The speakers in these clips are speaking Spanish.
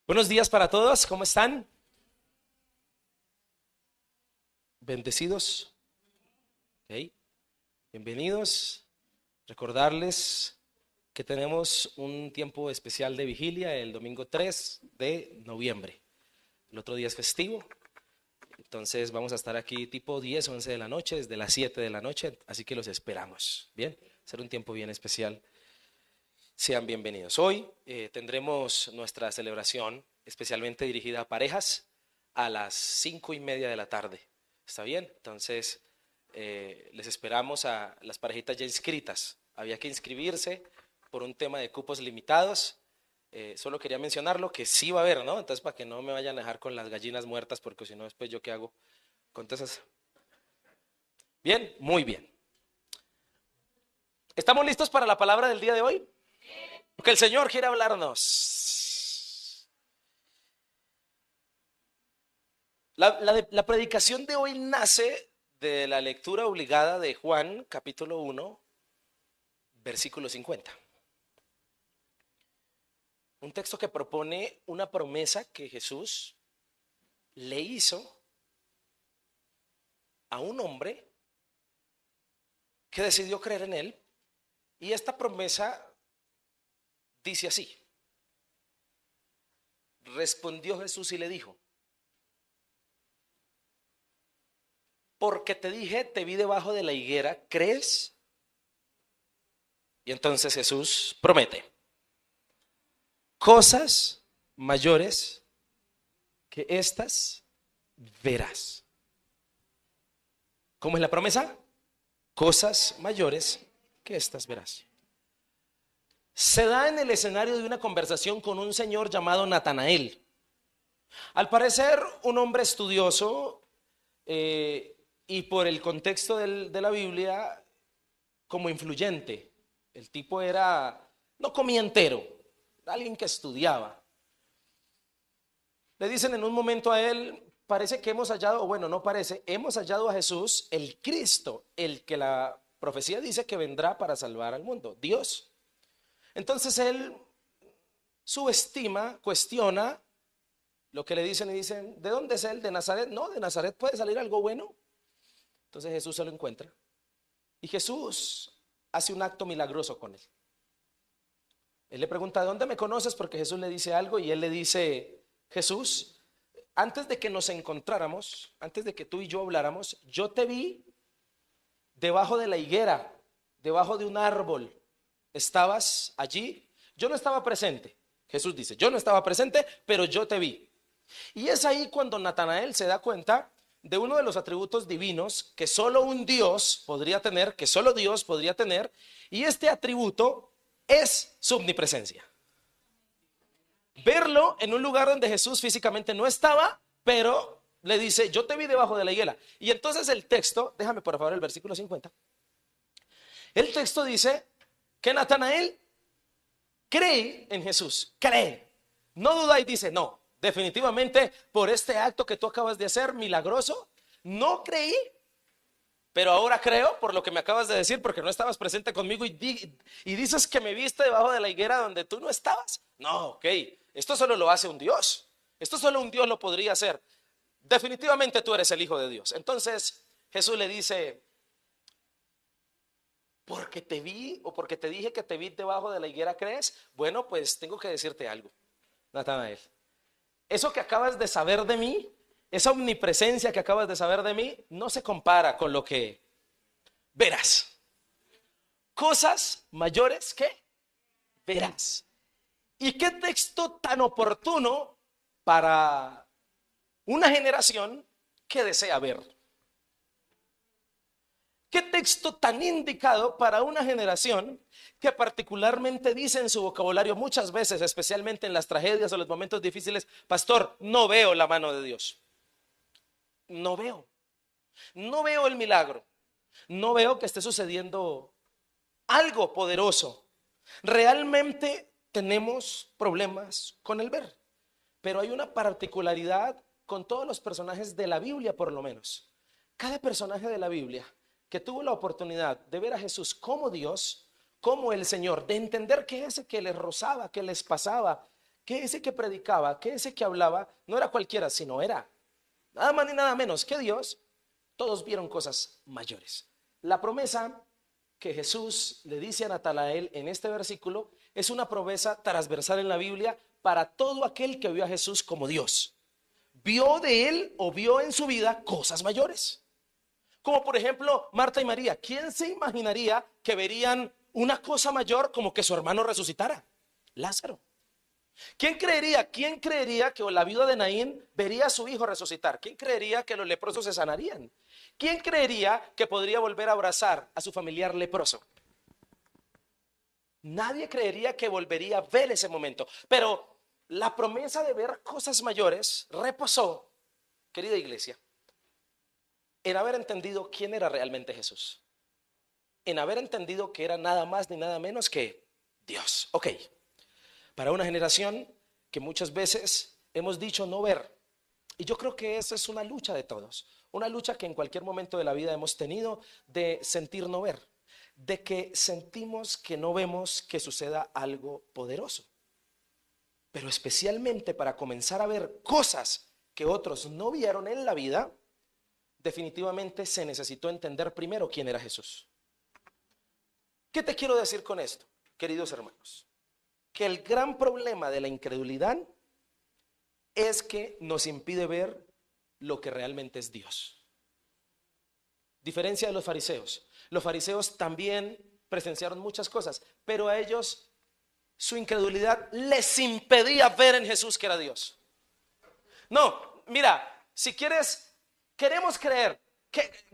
Buenos días para todos, ¿cómo están? Bendecidos. Ok, bienvenidos. Recordarles que tenemos un tiempo especial de vigilia el domingo 3 de noviembre. El otro día es festivo, entonces vamos a estar aquí tipo 10 o 11 de la noche, desde las 7 de la noche, así que los esperamos. Bien, será un tiempo bien especial. Sean bienvenidos. Hoy tendremos nuestra celebración especialmente dirigida a parejas a las 5:30 de la tarde. ¿Está bien? Entonces, les esperamos a las parejitas ya inscritas. Había que inscribirse por un tema de cupos limitados. Solo quería mencionarlo que sí va a haber, ¿no? Entonces, para que no me vayan a dejar con las gallinas muertas, porque si no, después yo qué hago con todas esas. Bien, muy bien. ¿Estamos listos para la palabra del día de hoy? Porque el Señor quiere hablarnos. La predicación de hoy nace de la lectura obligada de Juan, capítulo 1, versículo 50. Un texto que propone una promesa que Jesús le hizo a un hombre que decidió creer en él. Y esta promesa dice así: respondió Jesús y le dijo: porque te dije, te vi debajo de la higuera, ¿crees? Y entonces Jesús promete: cosas mayores que estas verás. ¿Cómo es la promesa? Cosas mayores que estas verás. Se da en el escenario de una conversación con un señor llamado Natanael. Al parecer, un hombre estudioso, y por el contexto de la Biblia, como influyente. El tipo no comía entero, alguien que estudiaba. Le dicen en un momento a él: parece que hemos hallado, o bueno, no parece, hemos hallado a Jesús, el Cristo, el que la profecía dice que vendrá para salvar al mundo, Dios. Entonces él subestima, cuestiona lo que le dicen y dicen: ¿de dónde es él? ¿De Nazaret? No, de Nazaret puede salir algo bueno. Entonces Jesús se lo encuentra y Jesús hace un acto milagroso con él. Él le pregunta: ¿de dónde me conoces? Porque Jesús le dice algo y él le dice: Jesús, antes de que nos encontráramos, antes de que tú y yo habláramos, yo te vi debajo de la higuera, debajo de un árbol. Estabas allí. Yo no estaba presente. Jesús dice: yo no estaba presente, pero yo te vi. Y es ahí cuando Natanael se da cuenta de uno de los atributos divinos que solo un Dios podría tener, que solo Dios podría tener, y este atributo es su omnipresencia. Verlo en un lugar donde Jesús físicamente no estaba, pero le dice: yo te vi debajo de la higuera. Y entonces el texto, déjame por favor el versículo 50. El texto dice que Natanael cree en Jesús, cree, no duda y dice: no, definitivamente por este acto que tú acabas de hacer milagroso, no creí, pero ahora creo por lo que me acabas de decir, porque no estabas presente conmigo y dices que me viste debajo de la higuera donde tú no estabas. No, ok, esto solo lo hace un Dios, esto solo un Dios lo podría hacer. Definitivamente tú eres el Hijo de Dios. Entonces Jesús le dice: porque te vi o porque te dije que te vi debajo de la higuera, ¿crees? Bueno, pues tengo que decirte algo, Natanael. Eso que acabas de saber de mí, esa omnipresencia que acabas de saber de mí, no se compara con lo que verás. Cosas mayores que verás. ¿Y qué texto tan oportuno para una generación que desea ver? ¿Qué texto tan indicado para una generación que particularmente dice en su vocabulario muchas veces, especialmente en las tragedias o los momentos difíciles: pastor, no veo la mano de Dios? No veo. No veo el milagro. No veo que esté sucediendo algo poderoso. Realmente tenemos problemas con el ver. Pero hay una particularidad con todos los personajes de la Biblia, por lo menos. Cada personaje de la Biblia que tuvo la oportunidad de ver a Jesús como Dios, como el Señor, de entender qué es que les rozaba, que les pasaba, que ese que predicaba, que ese que hablaba, no era cualquiera, sino era nada más ni nada menos que Dios. Todos vieron cosas mayores. La promesa que Jesús le dice a Natanael en este versículo es una promesa transversal en la Biblia para todo aquel que vio a Jesús como Dios. Vio de él o vio en su vida cosas mayores. Como por ejemplo Marta y María. ¿Quién se imaginaría que verían una cosa mayor como que su hermano resucitara? Lázaro. ¿Quién creería que la viuda de Naín vería a su hijo resucitar? ¿Quién creería que los leprosos se sanarían? ¿Quién creería que podría volver a abrazar a su familiar leproso? Nadie creería que volvería a ver ese momento. Pero la promesa de ver cosas mayores reposó, querida iglesia, en haber entendido quién era realmente Jesús. En haber entendido que era nada más ni nada menos que Dios. Ok. Para una generación que muchas veces hemos dicho no ver. Y yo creo que esa es una lucha de todos. Una lucha que en cualquier momento de la vida hemos tenido, de sentir no ver. De que sentimos que no vemos que suceda algo poderoso. Pero especialmente para comenzar a ver cosas que otros no vieron en la vida, definitivamente se necesitó entender primero quién era Jesús. ¿Qué te quiero decir con esto, queridos hermanos? Que el gran problema de la incredulidad es que nos impide ver lo que realmente es Dios. Diferencia de los fariseos. Los fariseos también presenciaron muchas cosas, pero a ellos su incredulidad les impedía ver en Jesús que era Dios. No, mira, si queremos creer,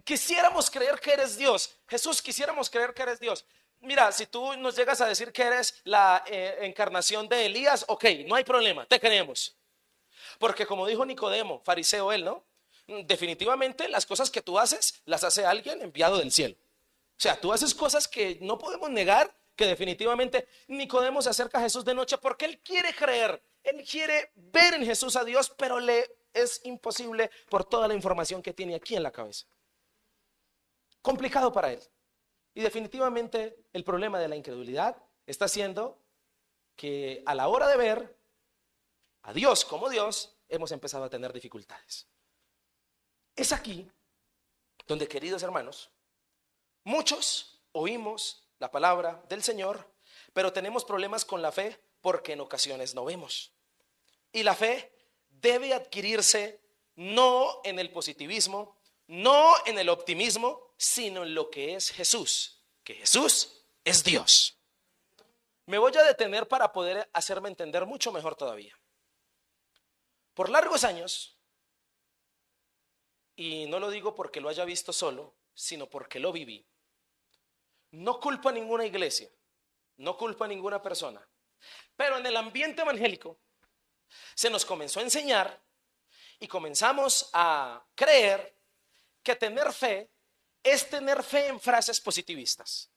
quisiéramos creer que eres Dios. Jesús, quisiéramos creer que eres Dios. Mira, si tú nos llegas a decir que eres la encarnación de Elías, ok, no hay problema, te creemos. Porque como dijo Nicodemo, fariseo él, ¿no? Definitivamente las cosas que tú haces, las hace alguien enviado del cielo. O sea, tú haces cosas que no podemos negar, que definitivamente Nicodemo se acerca a Jesús de noche porque él quiere creer, él quiere ver en Jesús a Dios, pero le es imposible por toda la información que tiene aquí en la cabeza. Complicado para él. Y definitivamente el problema de la incredulidad está siendo que a la hora de ver a Dios como Dios, hemos empezado a tener dificultades. Es aquí donde, queridos hermanos, muchos oímos la palabra del Señor, pero tenemos problemas con la fe porque en ocasiones no vemos. Y la fe debe adquirirse no en el positivismo, no en el optimismo, sino en lo que es Jesús, que Jesús es Dios. Me voy a detener para poder hacerme entender mucho mejor todavía. Por largos años, y no lo digo porque lo haya visto solo, sino porque lo viví, no culpo a ninguna iglesia, no culpo a ninguna persona, pero en el ambiente evangélico se nos comenzó a enseñar y comenzamos a creer que tener fe es tener fe en frases positivistas.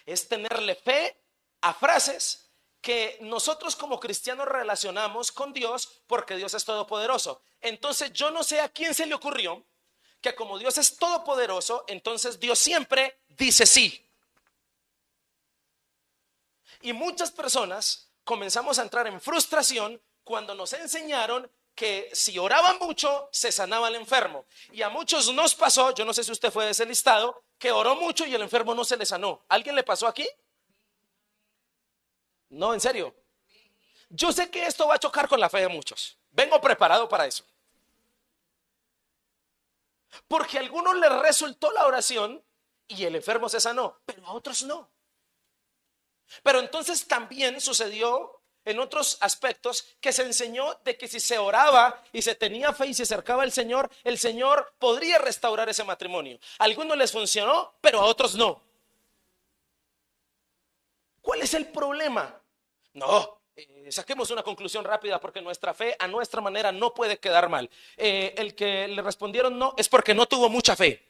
Es tenerle fe a frases que nosotros como cristianos relacionamos con Dios porque Dios es todopoderoso. Entonces yo no sé a quién se le ocurrió que como Dios es todopoderoso, entonces Dios siempre dice sí. Y muchas personas comenzamos a entrar en frustración cuando nos enseñaron que si oraban mucho se sanaba el enfermo. Y a muchos nos pasó, yo no sé si usted fue de ese listado, que oró mucho y el enfermo no se le sanó. ¿Alguien le pasó aquí? No, en serio. Yo sé que esto va a chocar con la fe de muchos. Vengo preparado para eso. Porque a algunos les resultó la oración y el enfermo se sanó, pero a otros no. Pero entonces también sucedió en otros aspectos que se enseñó de que si se oraba y se tenía fe y se acercaba al Señor, el Señor podría restaurar ese matrimonio. A algunos les funcionó, pero a otros no. ¿Cuál es el problema? No, saquemos una conclusión rápida porque nuestra fe a nuestra manera no puede quedar mal. El que le respondieron no es porque no tuvo mucha fe.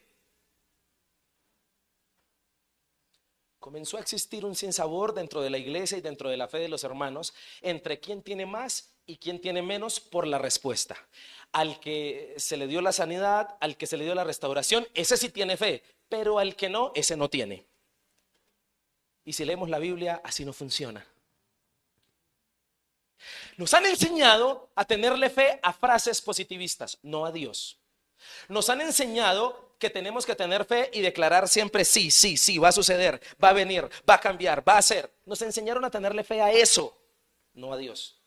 Comenzó a existir un sinsabor dentro de la iglesia y dentro de la fe de los hermanos entre quién tiene más y quién tiene menos por la respuesta. Al que se le dio la sanidad, al que se le dio la restauración, ese sí tiene fe, pero al que no, ese no tiene. Y si leemos la Biblia, así no funciona. Nos han enseñado a tenerle fe a frases positivistas, no a Dios. Nos han enseñado que tenemos que tener fe y declarar siempre sí, sí, sí, va a suceder, va a venir, va a cambiar, va a ser. Nos enseñaron a tenerle fe a eso, no a Dios.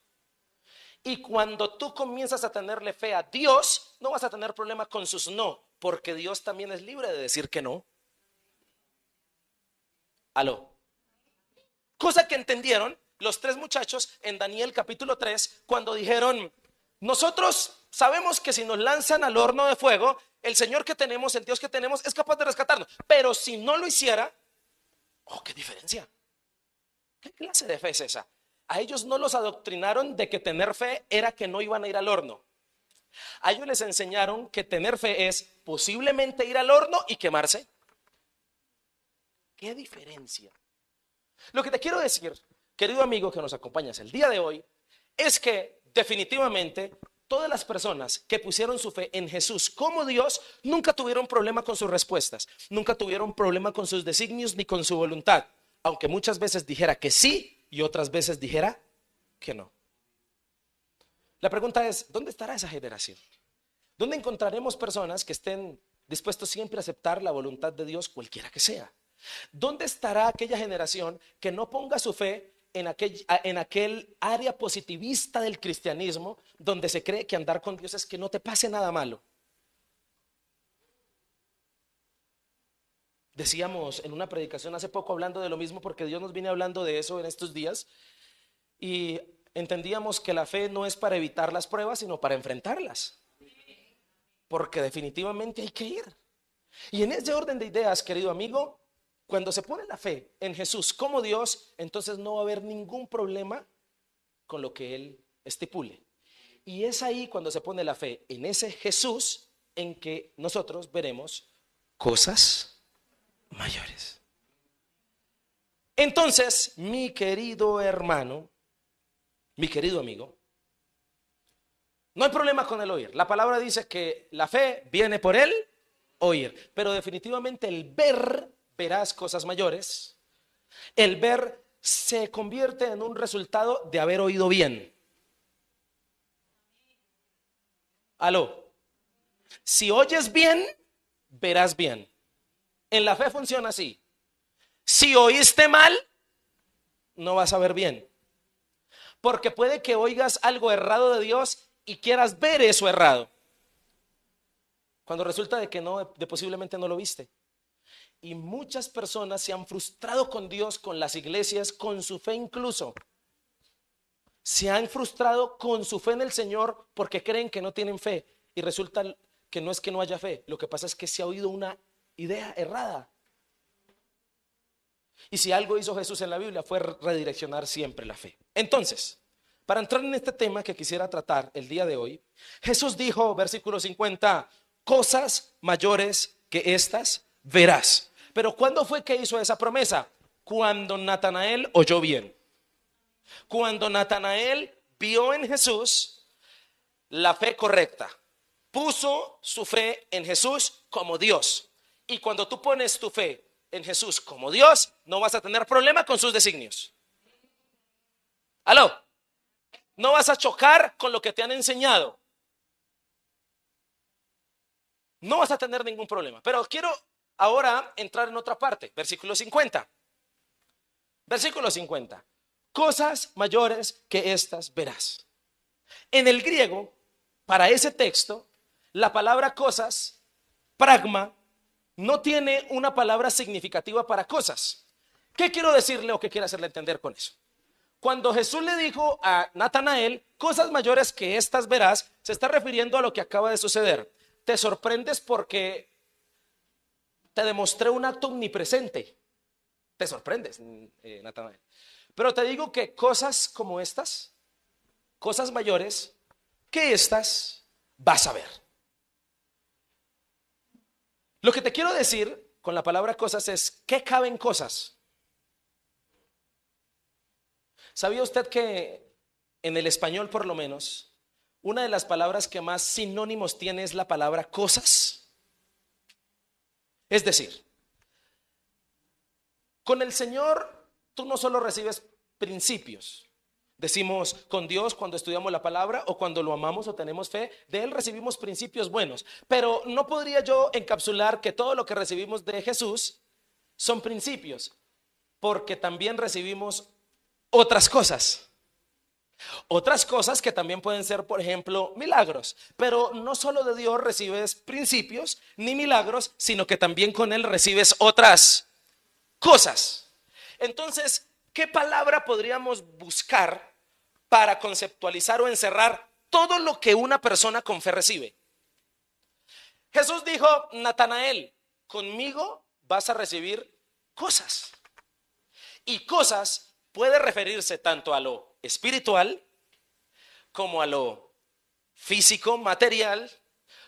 Y cuando tú comienzas a tenerle fe a Dios, no vas a tener problema con sus no, porque Dios también es libre de decir que no. Aló. Cosa que entendieron los tres muchachos en Daniel capítulo 3 cuando dijeron: nosotros sabemos que si nos lanzan al horno de fuego, el Señor que tenemos, el Dios que tenemos, es capaz de rescatarnos. Pero si no lo hiciera, oh, qué diferencia. ¿Qué clase de fe es esa? A ellos no los adoctrinaron de que tener fe era que no iban a ir al horno. A ellos les enseñaron que tener fe es posiblemente ir al horno y quemarse. ¿Qué diferencia? Lo que te quiero decir, querido amigo que nos acompañas el día de hoy, es que definitivamente todas las personas que pusieron su fe en Jesús como Dios nunca tuvieron problema con sus respuestas, nunca tuvieron problema con sus designios ni con su voluntad, aunque muchas veces dijera que sí y otras veces dijera que no. La pregunta es, ¿dónde estará esa generación? ¿Dónde encontraremos personas que estén dispuestos siempre a aceptar la voluntad de Dios, cualquiera que sea? ¿Dónde estará aquella generación que no ponga su fe en aquel área positivista del cristianismo, donde se cree que andar con Dios es que no te pase nada malo? Decíamos en una predicación hace poco hablando de lo mismo, porque Dios nos viene hablando de eso en estos días, y entendíamos que la fe no es para evitar las pruebas, sino para enfrentarlas, porque definitivamente hay que ir. Y en ese orden de ideas, querido amigo, cuando se pone la fe en Jesús como Dios, entonces no va a haber ningún problema con lo que Él estipule. Y es ahí cuando se pone la fe en ese Jesús en que nosotros veremos cosas mayores. Entonces, mi querido hermano, mi querido amigo, no hay problema con el oír. La palabra dice que la fe viene por el oír, pero definitivamente el ver, verás cosas mayores. El ver se convierte en un resultado de haber oído bien. Aló. Si oyes bien, verás bien. En la fe funciona así. Si oíste mal, no vas a ver bien. Porque puede que oigas algo errado de Dios y quieras ver eso errado, cuando resulta de que no, de posiblemente no lo viste. Y muchas personas se han frustrado con Dios, con las iglesias, con su fe incluso. Se han frustrado con su fe en el Señor porque creen que no tienen fe. Y resulta que no es que no haya fe. Lo que pasa es que se ha oído una idea errada. Y si algo hizo Jesús en la Biblia fue redireccionar siempre la fe. Entonces, para entrar en este tema que quisiera tratar el día de hoy, Jesús dijo, versículo 50, cosas mayores que estas verás. Pero ¿cuándo fue que hizo esa promesa? Cuando Natanael oyó bien. Cuando Natanael vio en Jesús la fe correcta, puso su fe en Jesús como Dios. Y cuando tú pones tu fe en Jesús como Dios, no vas a tener problema con sus designios. Aló, no vas a chocar con lo que te han enseñado. No vas a tener ningún problema. Pero quiero ahora entrar en otra parte, versículo 50. Versículo 50. Cosas mayores que estas verás. En el griego, para ese texto, la palabra cosas, pragma, no tiene una palabra significativa para cosas. ¿Qué quiero decirle o qué quiero hacerle entender con eso? Cuando Jesús le dijo a Natanael, cosas mayores que estas verás, se está refiriendo a lo que acaba de suceder. Te sorprendes porque te demostré un acto omnipresente. Te sorprendes, Natanael. Pero te digo que cosas como estas, cosas mayores que estas, vas a ver. Lo que te quiero decir con la palabra cosas es, ¿qué caben cosas? ¿Sabía usted que en el español, por lo menos, una de las palabras que más sinónimos tiene es la palabra cosas? Es decir, con el Señor tú no solo recibes principios, Decimos con Dios cuando estudiamos la palabra o cuando lo amamos o tenemos fe, de Él recibimos principios buenos. Pero no podría yo encapsular que todo lo que recibimos de Jesús son principios, porque también recibimos otras cosas. Otras cosas que también pueden ser, por ejemplo, milagros. Pero no solo de Dios recibes principios ni milagros, sino que también con Él recibes otras cosas. Entonces, ¿qué palabra podríamos buscar para conceptualizar o encerrar todo lo que una persona con fe recibe? Jesús dijo: Natanael, conmigo vas a recibir cosas. Y cosas puede referirse tanto a lo espiritual como a lo físico, material,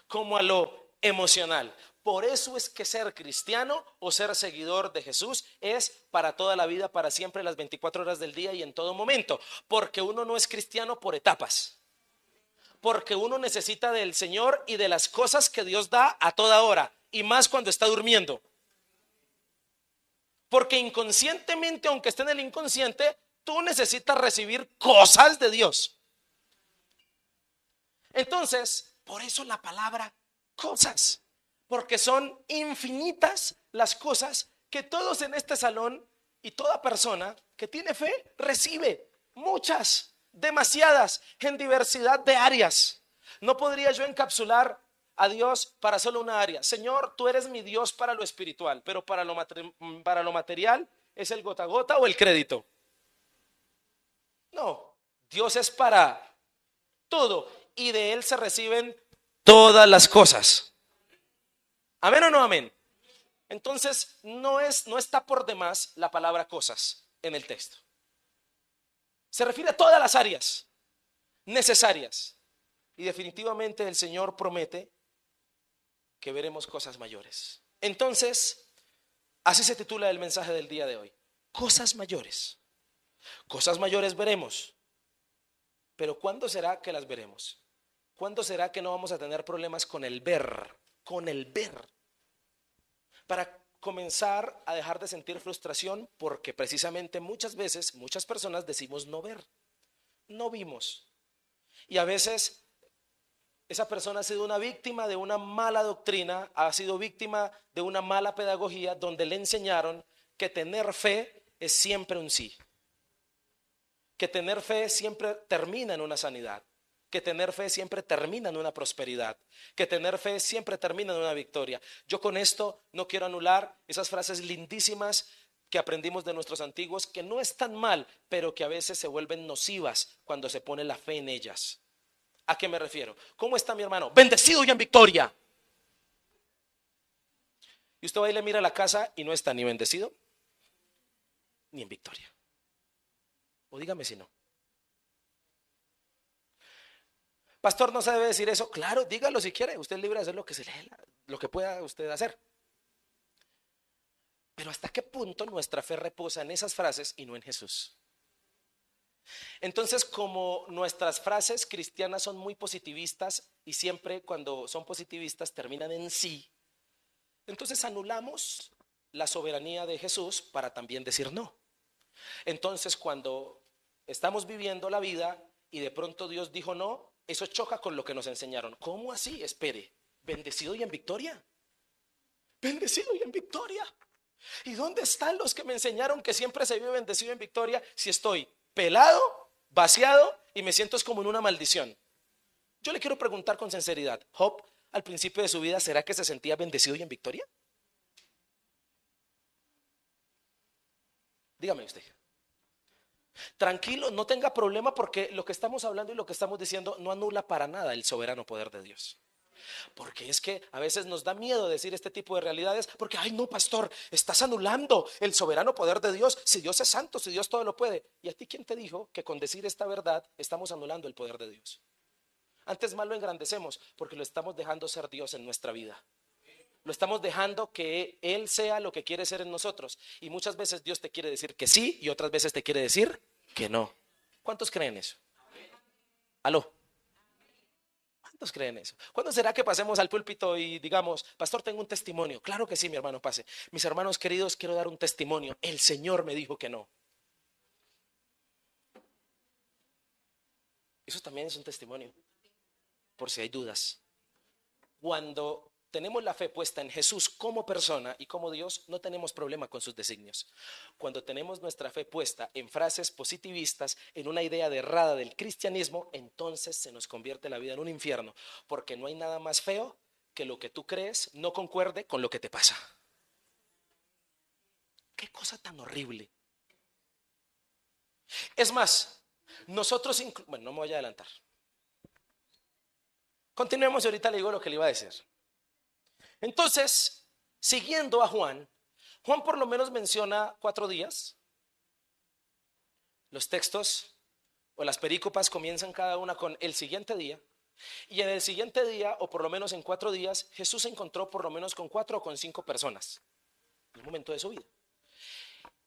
como a lo emocional. Por eso es que ser cristiano o ser seguidor de Jesús es para toda la vida, para siempre, las 24 horas del día y en todo momento. Porque uno no es cristiano por etapas. Porque uno necesita del Señor y de las cosas que Dios da a toda hora, y más cuando está durmiendo. Porque inconscientemente, aunque esté en el inconsciente, tú necesitas recibir cosas de Dios. Entonces, por eso la palabra cosas, porque son infinitas las cosas que todos en este salón y toda persona que tiene fe recibe. Muchas, demasiadas, en diversidad de áreas. No podría yo encapsular a Dios para solo una área. Señor, tú eres mi Dios para lo espiritual, pero para lo material es el gota a gota o el crédito. No, Dios es para todo y de Él se reciben todas las cosas. ¿Amén o no amén? Entonces no está por demás la palabra cosas en el texto. Se refiere a todas las áreas necesarias. Y definitivamente el Señor promete que veremos cosas mayores. Entonces, así se titula el mensaje del día de hoy: cosas mayores. Cosas mayores veremos. Pero ¿cuándo será que las veremos? ¿Cuándo será que no vamos a tener problemas con el ver? Con el ver. Para comenzar a dejar de sentir frustración, porque precisamente muchas veces, muchas personas decimos no ver. No vimos. Y a veces esa persona ha sido una víctima de una mala doctrina, ha sido víctima de una mala pedagogía donde le enseñaron que tener fe es siempre un sí. Que tener fe siempre termina en una sanidad. Que tener fe siempre termina en una prosperidad. Que tener fe siempre termina en una victoria. Yo con esto no quiero anular esas frases lindísimas que aprendimos de nuestros antiguos, que no están mal, pero que a veces se vuelven nocivas cuando se pone la fe en ellas. ¿A qué me refiero? ¿Cómo está mi hermano? Bendecido y en victoria. Y usted va y le mira a la casa y no está ni bendecido ni en victoria. O dígame si no. Pastor, no se debe decir eso. Claro, dígalo si quiere. Usted es libre de hacer lo que se le, lo que pueda usted hacer. Pero ¿hasta qué punto nuestra fe reposa en esas frases y no en Jesús? Entonces, como nuestras frases cristianas son muy positivistas y siempre cuando son positivistas terminan en sí, entonces anulamos la soberanía de Jesús para también decir no. Entonces, cuando estamos viviendo la vida y de pronto Dios dijo no, eso choca con lo que nos enseñaron. ¿Cómo así? Espere, ¿bendecido y en victoria? Bendecido y en victoria. ¿Y dónde están los que me enseñaron que siempre se vive bendecido y en victoria si estoy pelado, vaciado y me siento como en una maldición? Yo le quiero preguntar con sinceridad: Job, al principio de su vida, ¿será que se sentía bendecido y en victoria? Dígame usted. Tranquilo, no tenga problema, porque lo que estamos hablando y lo que estamos diciendo no anula para nada el soberano poder de Dios. Porque es que a veces nos da miedo decir este tipo de realidades, porque ay no, pastor, estás anulando el soberano poder de Dios. Si Dios es santo, si Dios todo lo puede. ¿Y a ti quién te dijo que con decir esta verdad estamos anulando el poder de Dios? Antes más lo engrandecemos, porque lo estamos dejando ser Dios en nuestra vida. Lo estamos dejando que Él sea lo que quiere ser en nosotros. Y muchas veces Dios te quiere decir que sí y otras veces te quiere decir que no. ¿Cuántos creen eso? ¿Aló? ¿Cuántos creen eso? ¿Cuándo será que pasemos al púlpito y digamos: pastor, tengo un testimonio? Claro que sí, mi hermano, pase. Mis hermanos queridos, quiero dar un testimonio. El Señor me dijo que no. Eso también es un testimonio, por si hay dudas. Cuando tenemos la fe puesta en Jesús como persona y como Dios, no tenemos problema con sus designios. Cuando tenemos nuestra fe puesta en frases positivistas, en una idea errada del cristianismo, entonces se nos convierte la vida en un infierno, porque no hay nada más feo que lo que tú crees no concuerde con lo que te pasa. Qué cosa tan horrible. Es más, nosotros, bueno, no me voy a adelantar. Continuemos y ahorita le digo lo que le iba a decir. Entonces, siguiendo a Juan, Juan por lo menos menciona 4 días. Los textos o las perícopas comienzan cada una con el siguiente día. Y en el siguiente día, o por lo menos en 4 días, Jesús se encontró por lo menos con 4 o con 5 personas en un momento de su vida.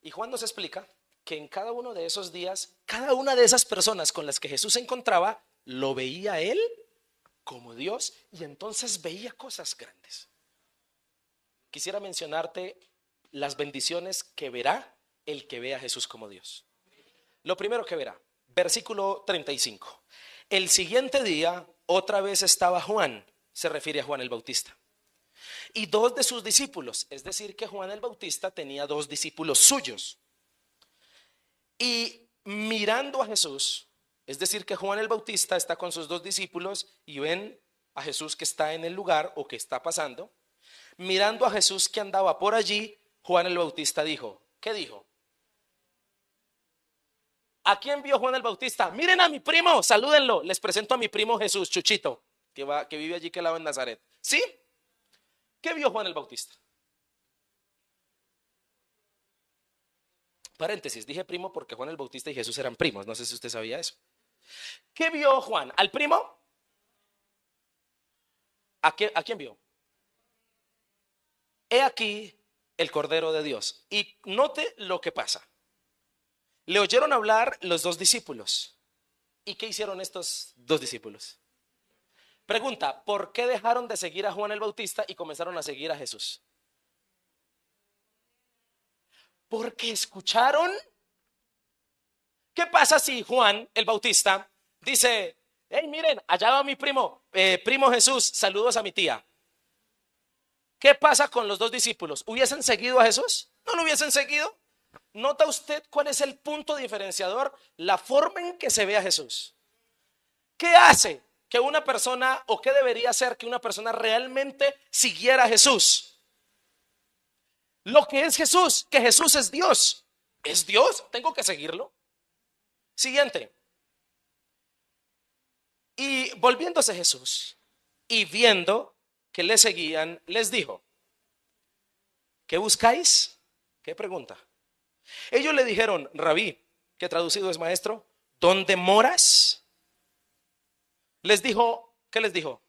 Y Juan nos explica que en cada uno de esos días, cada una de esas personas con las que Jesús se encontraba, lo veía a él como Dios y entonces veía cosas grandes. Quisiera mencionarte las bendiciones que verá el que ve a Jesús como Dios. Lo primero que verá, versículo 35. El siguiente día, otra vez estaba Juan, se refiere a Juan el Bautista, y 2 de sus discípulos, es decir, que Juan el Bautista tenía 2 discípulos suyos. Y mirando a Jesús, es decir, que Juan el Bautista está con sus 2 discípulos y ven a Jesús que está en el lugar o que está pasando. Mirando a Jesús que andaba por allí, Juan el Bautista dijo, ¿qué dijo? ¿A quién vio Juan el Bautista? Miren a mi primo, salúdenlo, les presento a mi primo Jesús, Chuchito, que vive allí que lado en Nazaret. ¿Sí? ¿Qué vio Juan el Bautista? Paréntesis, dije primo porque Juan el Bautista y Jesús eran primos, no sé si usted sabía eso. ¿Qué vio Juan? ¿Al primo? ¿A quién vio? He aquí el Cordero de Dios. Y note lo que pasa. Le oyeron hablar los 2 discípulos. ¿Y qué hicieron estos 2 discípulos? Pregunta, ¿por qué dejaron de seguir a Juan el Bautista y comenzaron a seguir a Jesús? Porque escucharon. ¿Qué pasa si Juan el Bautista dice, hey, miren, allá va mi primo, primo Jesús, saludos a mi tía? ¿Qué pasa con los 2 discípulos? ¿Hubiesen seguido a Jesús? ¿No lo hubiesen seguido? ¿Nota usted cuál es el punto diferenciador? La forma en que se ve a Jesús. ¿Qué hace que una persona, o qué debería hacer que una persona realmente siguiera a Jesús? Lo que es Jesús, que Jesús es Dios. ¿Es Dios? Tengo que seguirlo. Siguiente. Y volviéndose Jesús y viendo que le seguían, les dijo, ¿qué buscáis? ¿Qué pregunta? Ellos le dijeron, Rabí, que traducido es maestro, ¿dónde moras? Les dijo, ¿qué les dijo?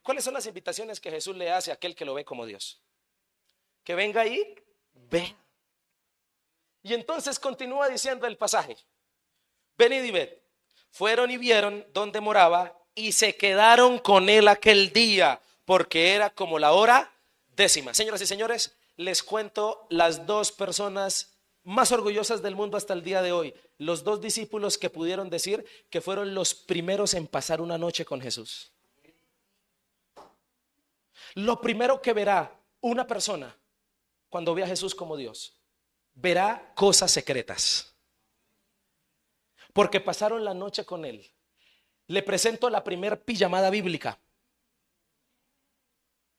¿Cuáles son las invitaciones que Jesús le hace a aquel que lo ve como Dios? Que venga ahí, ve. Y entonces continúa diciendo el pasaje, venid y ved. Fueron y vieron dónde moraba y se quedaron con él aquel día, porque era como la hora 10. Señoras y señores, les cuento las 2 personas más orgullosas del mundo hasta el día de hoy. Los 2 discípulos que pudieron decir que fueron los primeros en pasar una noche con Jesús. Lo primero que verá una persona cuando ve a Jesús como Dios, verá cosas secretas. Porque pasaron la noche con él. Le presento la primer pijamada bíblica.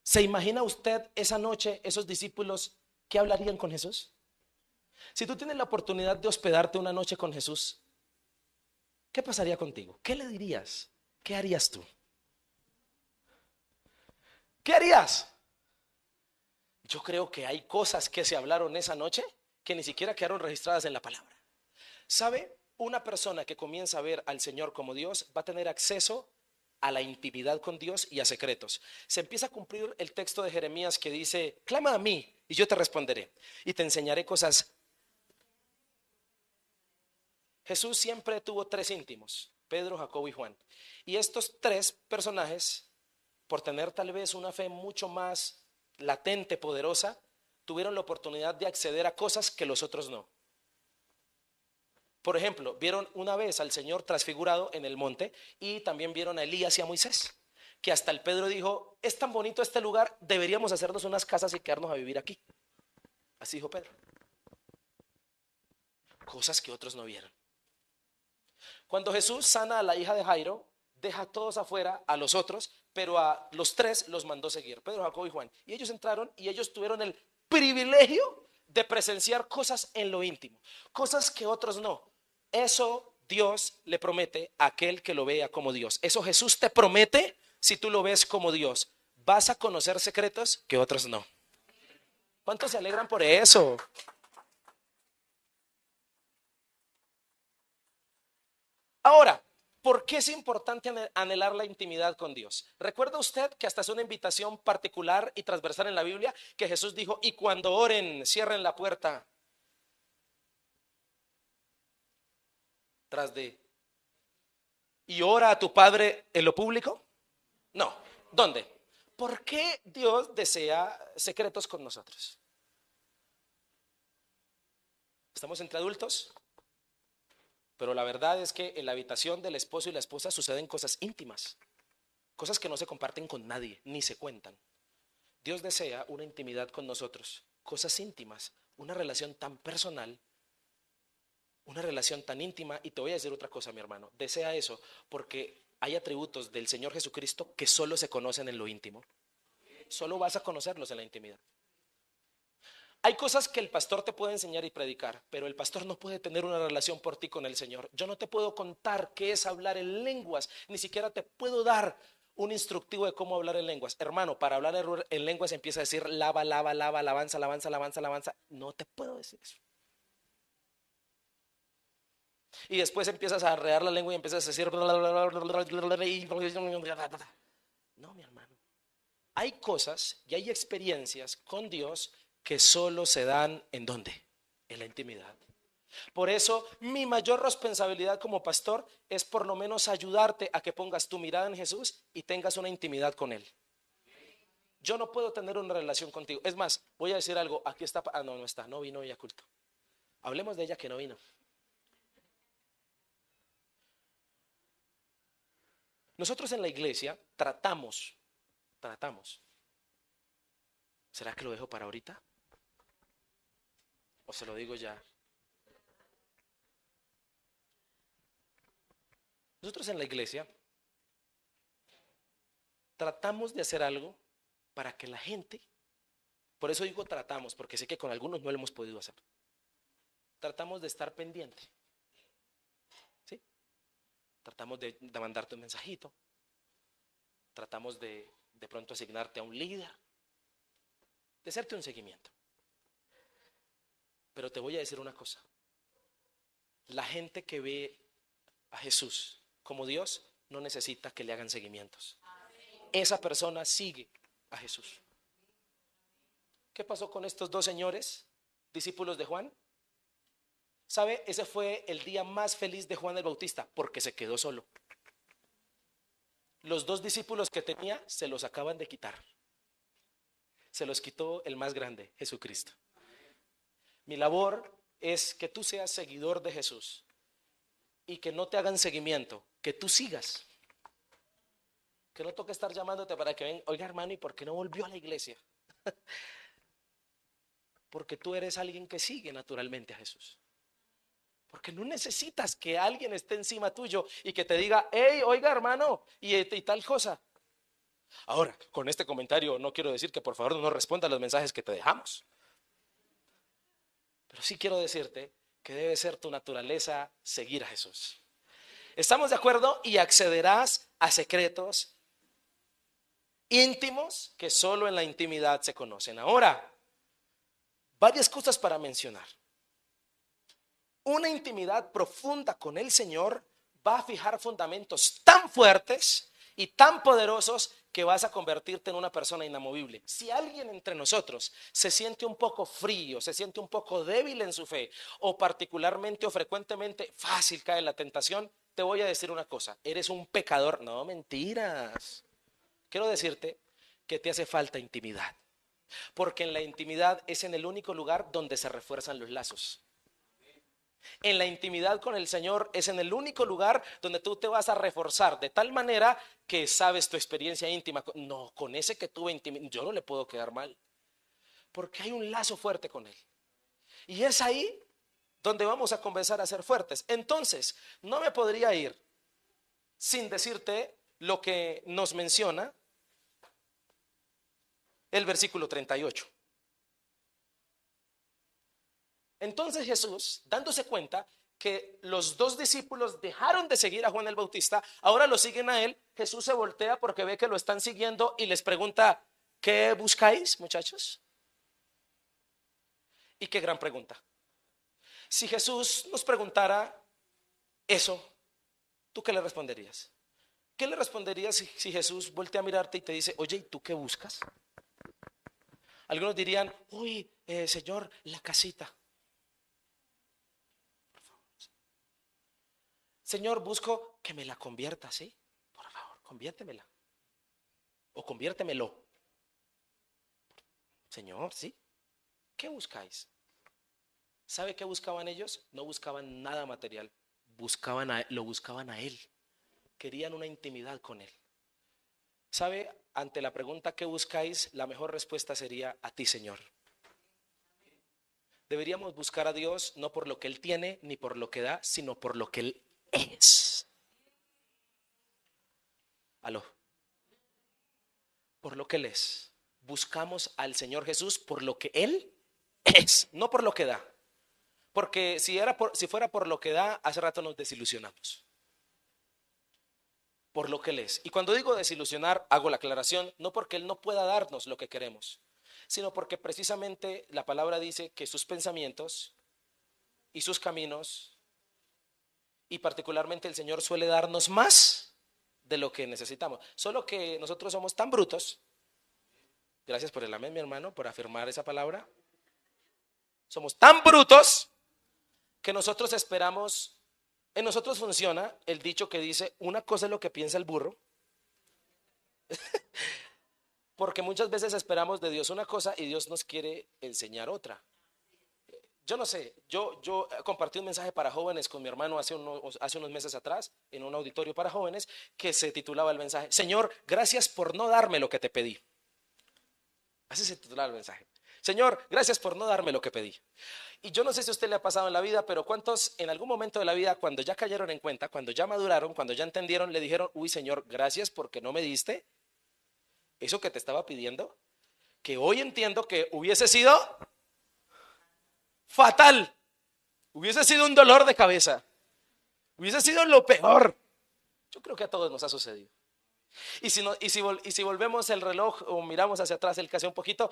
¿Se imagina usted esa noche, esos discípulos, qué hablarían con Jesús? Si tú tienes la oportunidad de hospedarte una noche con Jesús, ¿qué pasaría contigo? ¿Qué le dirías? ¿Qué harías tú? ¿Qué harías? Yo creo que hay cosas que se hablaron esa noche que ni siquiera quedaron registradas en la palabra. ¿Sabe? Una persona que comienza a ver al Señor como Dios va a tener acceso a la intimidad con Dios y a secretos. Se empieza a cumplir el texto de Jeremías que dice, clama a mí y yo te responderé y te enseñaré cosas. Jesús siempre tuvo 3 íntimos, Pedro, Jacobo y Juan. Y estos 3 personajes, por tener tal vez una fe mucho más latente, poderosa, tuvieron la oportunidad de acceder a cosas que los otros no. Por ejemplo, vieron una vez al Señor transfigurado en el monte y también vieron a Elías y a Moisés, que hasta el Pedro dijo, es tan bonito este lugar, deberíamos hacernos unas casas y quedarnos a vivir aquí. Así dijo Pedro. Cosas que otros no vieron. Cuando Jesús sana a la hija de Jairo, deja a todos afuera, a los otros, pero a los tres los mandó seguir, Pedro, Jacobo y Juan. Y ellos entraron y ellos tuvieron el privilegio de presenciar cosas en lo íntimo, cosas que otros no. Eso Dios le promete a aquel que lo vea como Dios. Eso Jesús te promete si tú lo ves como Dios. Vas a conocer secretos que otros no. ¿Cuántos se alegran por eso? Ahora, ¿por qué es importante anhelar la intimidad con Dios? ¿Recuerda usted que hasta es una invitación particular y transversal en la Biblia que Jesús dijo, y cuando oren, cierren la puerta tras de... ¿Y ora a tu Padre en lo público? No. ¿Dónde? ¿Por qué Dios desea secretos con nosotros? ¿Estamos entre adultos? Pero la verdad es que en la habitación del esposo y la esposa suceden cosas íntimas, cosas que no se comparten con nadie, ni se cuentan. Dios desea una intimidad con nosotros, cosas íntimas, una relación tan personal, una relación tan íntima. Y te voy a decir otra cosa, mi hermano, desea eso porque hay atributos del Señor Jesucristo que solo se conocen en lo íntimo. Solo vas a conocerlos en la intimidad. Hay cosas que el pastor te puede enseñar y predicar, pero el pastor no puede tener una relación por ti con el Señor. Yo no te puedo contar qué es hablar en lenguas, ni siquiera te puedo dar un instructivo de cómo hablar en lenguas. Hermano, para hablar en lenguas empieza a decir lava, lava, lava, alabanza, alabanza, alabanza, alabanza. No te puedo decir eso. Y después empiezas a arrear la lengua y empiezas a decir no, mi hermano. Hay cosas y hay experiencias con Dios que solo se dan ¿en dónde? En la intimidad. Por eso mi mayor responsabilidad como pastor es por lo menos ayudarte a que pongas tu mirada en Jesús y tengas una intimidad con Él. Yo no puedo tener una relación contigo. Es más, voy a decir algo. Aquí está. Ah, no, no está. No vino ella a culto. Hablemos de ella que no vino. Nosotros en la iglesia tratamos. ¿Será que lo dejo para ahorita? ¿O se lo digo ya? Nosotros en la iglesia tratamos de hacer algo para que la gente, por eso digo tratamos, porque sé que con algunos no lo hemos podido hacer. Tratamos de estar pendiente, ¿sí? Tratamos de mandarte un mensajito, tratamos de pronto asignarte a un líder, de hacerte un seguimiento. Pero te voy a decir una cosa, la gente que ve a Jesús como Dios no necesita que le hagan seguimientos. Esa persona sigue a Jesús. ¿Qué pasó con estos dos señores, discípulos de Juan? ¿Sabe? Ese fue el día más feliz de Juan el Bautista porque se quedó solo. Los dos discípulos que tenía se los acaban de quitar. Se los quitó el más grande, Jesucristo. Mi labor es que tú seas seguidor de Jesús y que no te hagan seguimiento, que tú sigas. Que no toque estar llamándote para que ven, oiga hermano, ¿y por qué no volvió a la iglesia? Porque tú eres alguien que sigue naturalmente a Jesús. Porque no necesitas que alguien esté encima tuyo y que te diga, hey, oiga hermano, y tal cosa. Ahora, con este comentario no quiero decir que por favor no responda a los mensajes que te dejamos. Pero sí quiero decirte que debe ser tu naturaleza seguir a Jesús. ¿Estamos de acuerdo? Y accederás a secretos íntimos que solo en la intimidad se conocen. Ahora, varias cosas para mencionar. Una intimidad profunda con el Señor va a fijar fundamentos tan fuertes y tan poderosos que vas a convertirte en una persona inamovible. Si alguien entre nosotros se siente un poco frío, se siente un poco débil en su fe, o particularmente o frecuentemente fácil cae en la tentación, te voy a decir una cosa, eres un pecador. No, mentiras. Quiero decirte que te hace falta intimidad, porque en la intimidad es en el único lugar donde se refuerzan los lazos. En la intimidad con el Señor es en el único lugar donde tú te vas a reforzar de tal manera que sabes tu experiencia íntima. No, con ese que tuve intimidad, yo no le puedo quedar mal, porque hay un lazo fuerte con Él. Y es ahí donde vamos a comenzar a ser fuertes. Entonces, no me podría ir sin decirte lo que nos menciona el versículo 38. Entonces Jesús, dándose cuenta que los dos discípulos dejaron de seguir a Juan el Bautista, ahora lo siguen a él, Jesús se voltea porque ve que lo están siguiendo y les pregunta: ¿qué buscáis, muchachos? Y qué gran pregunta. Si Jesús nos preguntara eso, ¿tú qué le responderías? ¿Qué le responderías si Jesús voltea a mirarte y te dice: oye, ¿y tú qué buscas? Algunos dirían: uy, Señor, la casita. Señor, busco que me la convierta, ¿sí? Por favor, conviértemela. O conviértemelo. Señor, ¿sí? ¿Qué buscáis? ¿Sabe qué buscaban ellos? No buscaban nada material. Lo buscaban a Él. Querían una intimidad con Él. ¿Sabe? Ante la pregunta ¿qué buscáis? La mejor respuesta sería: a ti, Señor. Deberíamos buscar a Dios no por lo que Él tiene ni por lo que da, sino por lo que Él es. Aló. Por lo que Él es. Buscamos al Señor Jesús por lo que Él es, no por lo que da. Porque si fuera por lo que da, hace rato nos desilusionamos. Por lo que Él es. Y cuando digo desilusionar, hago la aclaración, no porque Él no pueda darnos lo que queremos, sino porque precisamente la palabra dice que sus pensamientos y sus caminos, y particularmente el Señor, suele darnos más de lo que necesitamos. Solo que nosotros somos tan brutos. Gracias por el amén, mi hermano, por afirmar esa palabra. Somos tan brutos que nosotros esperamos. En nosotros funciona el dicho que dice: una cosa es lo que piensa el burro. Porque muchas veces esperamos de Dios una cosa y Dios nos quiere enseñar otra. Yo no sé, yo compartí un mensaje para jóvenes con mi hermano hace unos meses atrás en un auditorio para jóvenes, que se titulaba el mensaje: Señor, gracias por no darme lo que te pedí. Así se titulaba el mensaje: Señor, gracias por no darme lo que pedí. Y yo no sé si a usted le ha pasado en la vida, pero ¿cuántos en algún momento de la vida, cuando ya cayeron en cuenta, cuando ya maduraron, cuando ya entendieron, le dijeron: uy, Señor, gracias porque no me diste eso que te estaba pidiendo, que hoy entiendo que hubiese sido fatal, hubiese sido un dolor de cabeza, hubiese sido lo peor? Yo creo que a todos nos ha sucedido. Y si volvemos el reloj o miramos hacia atrás el casi un poquito,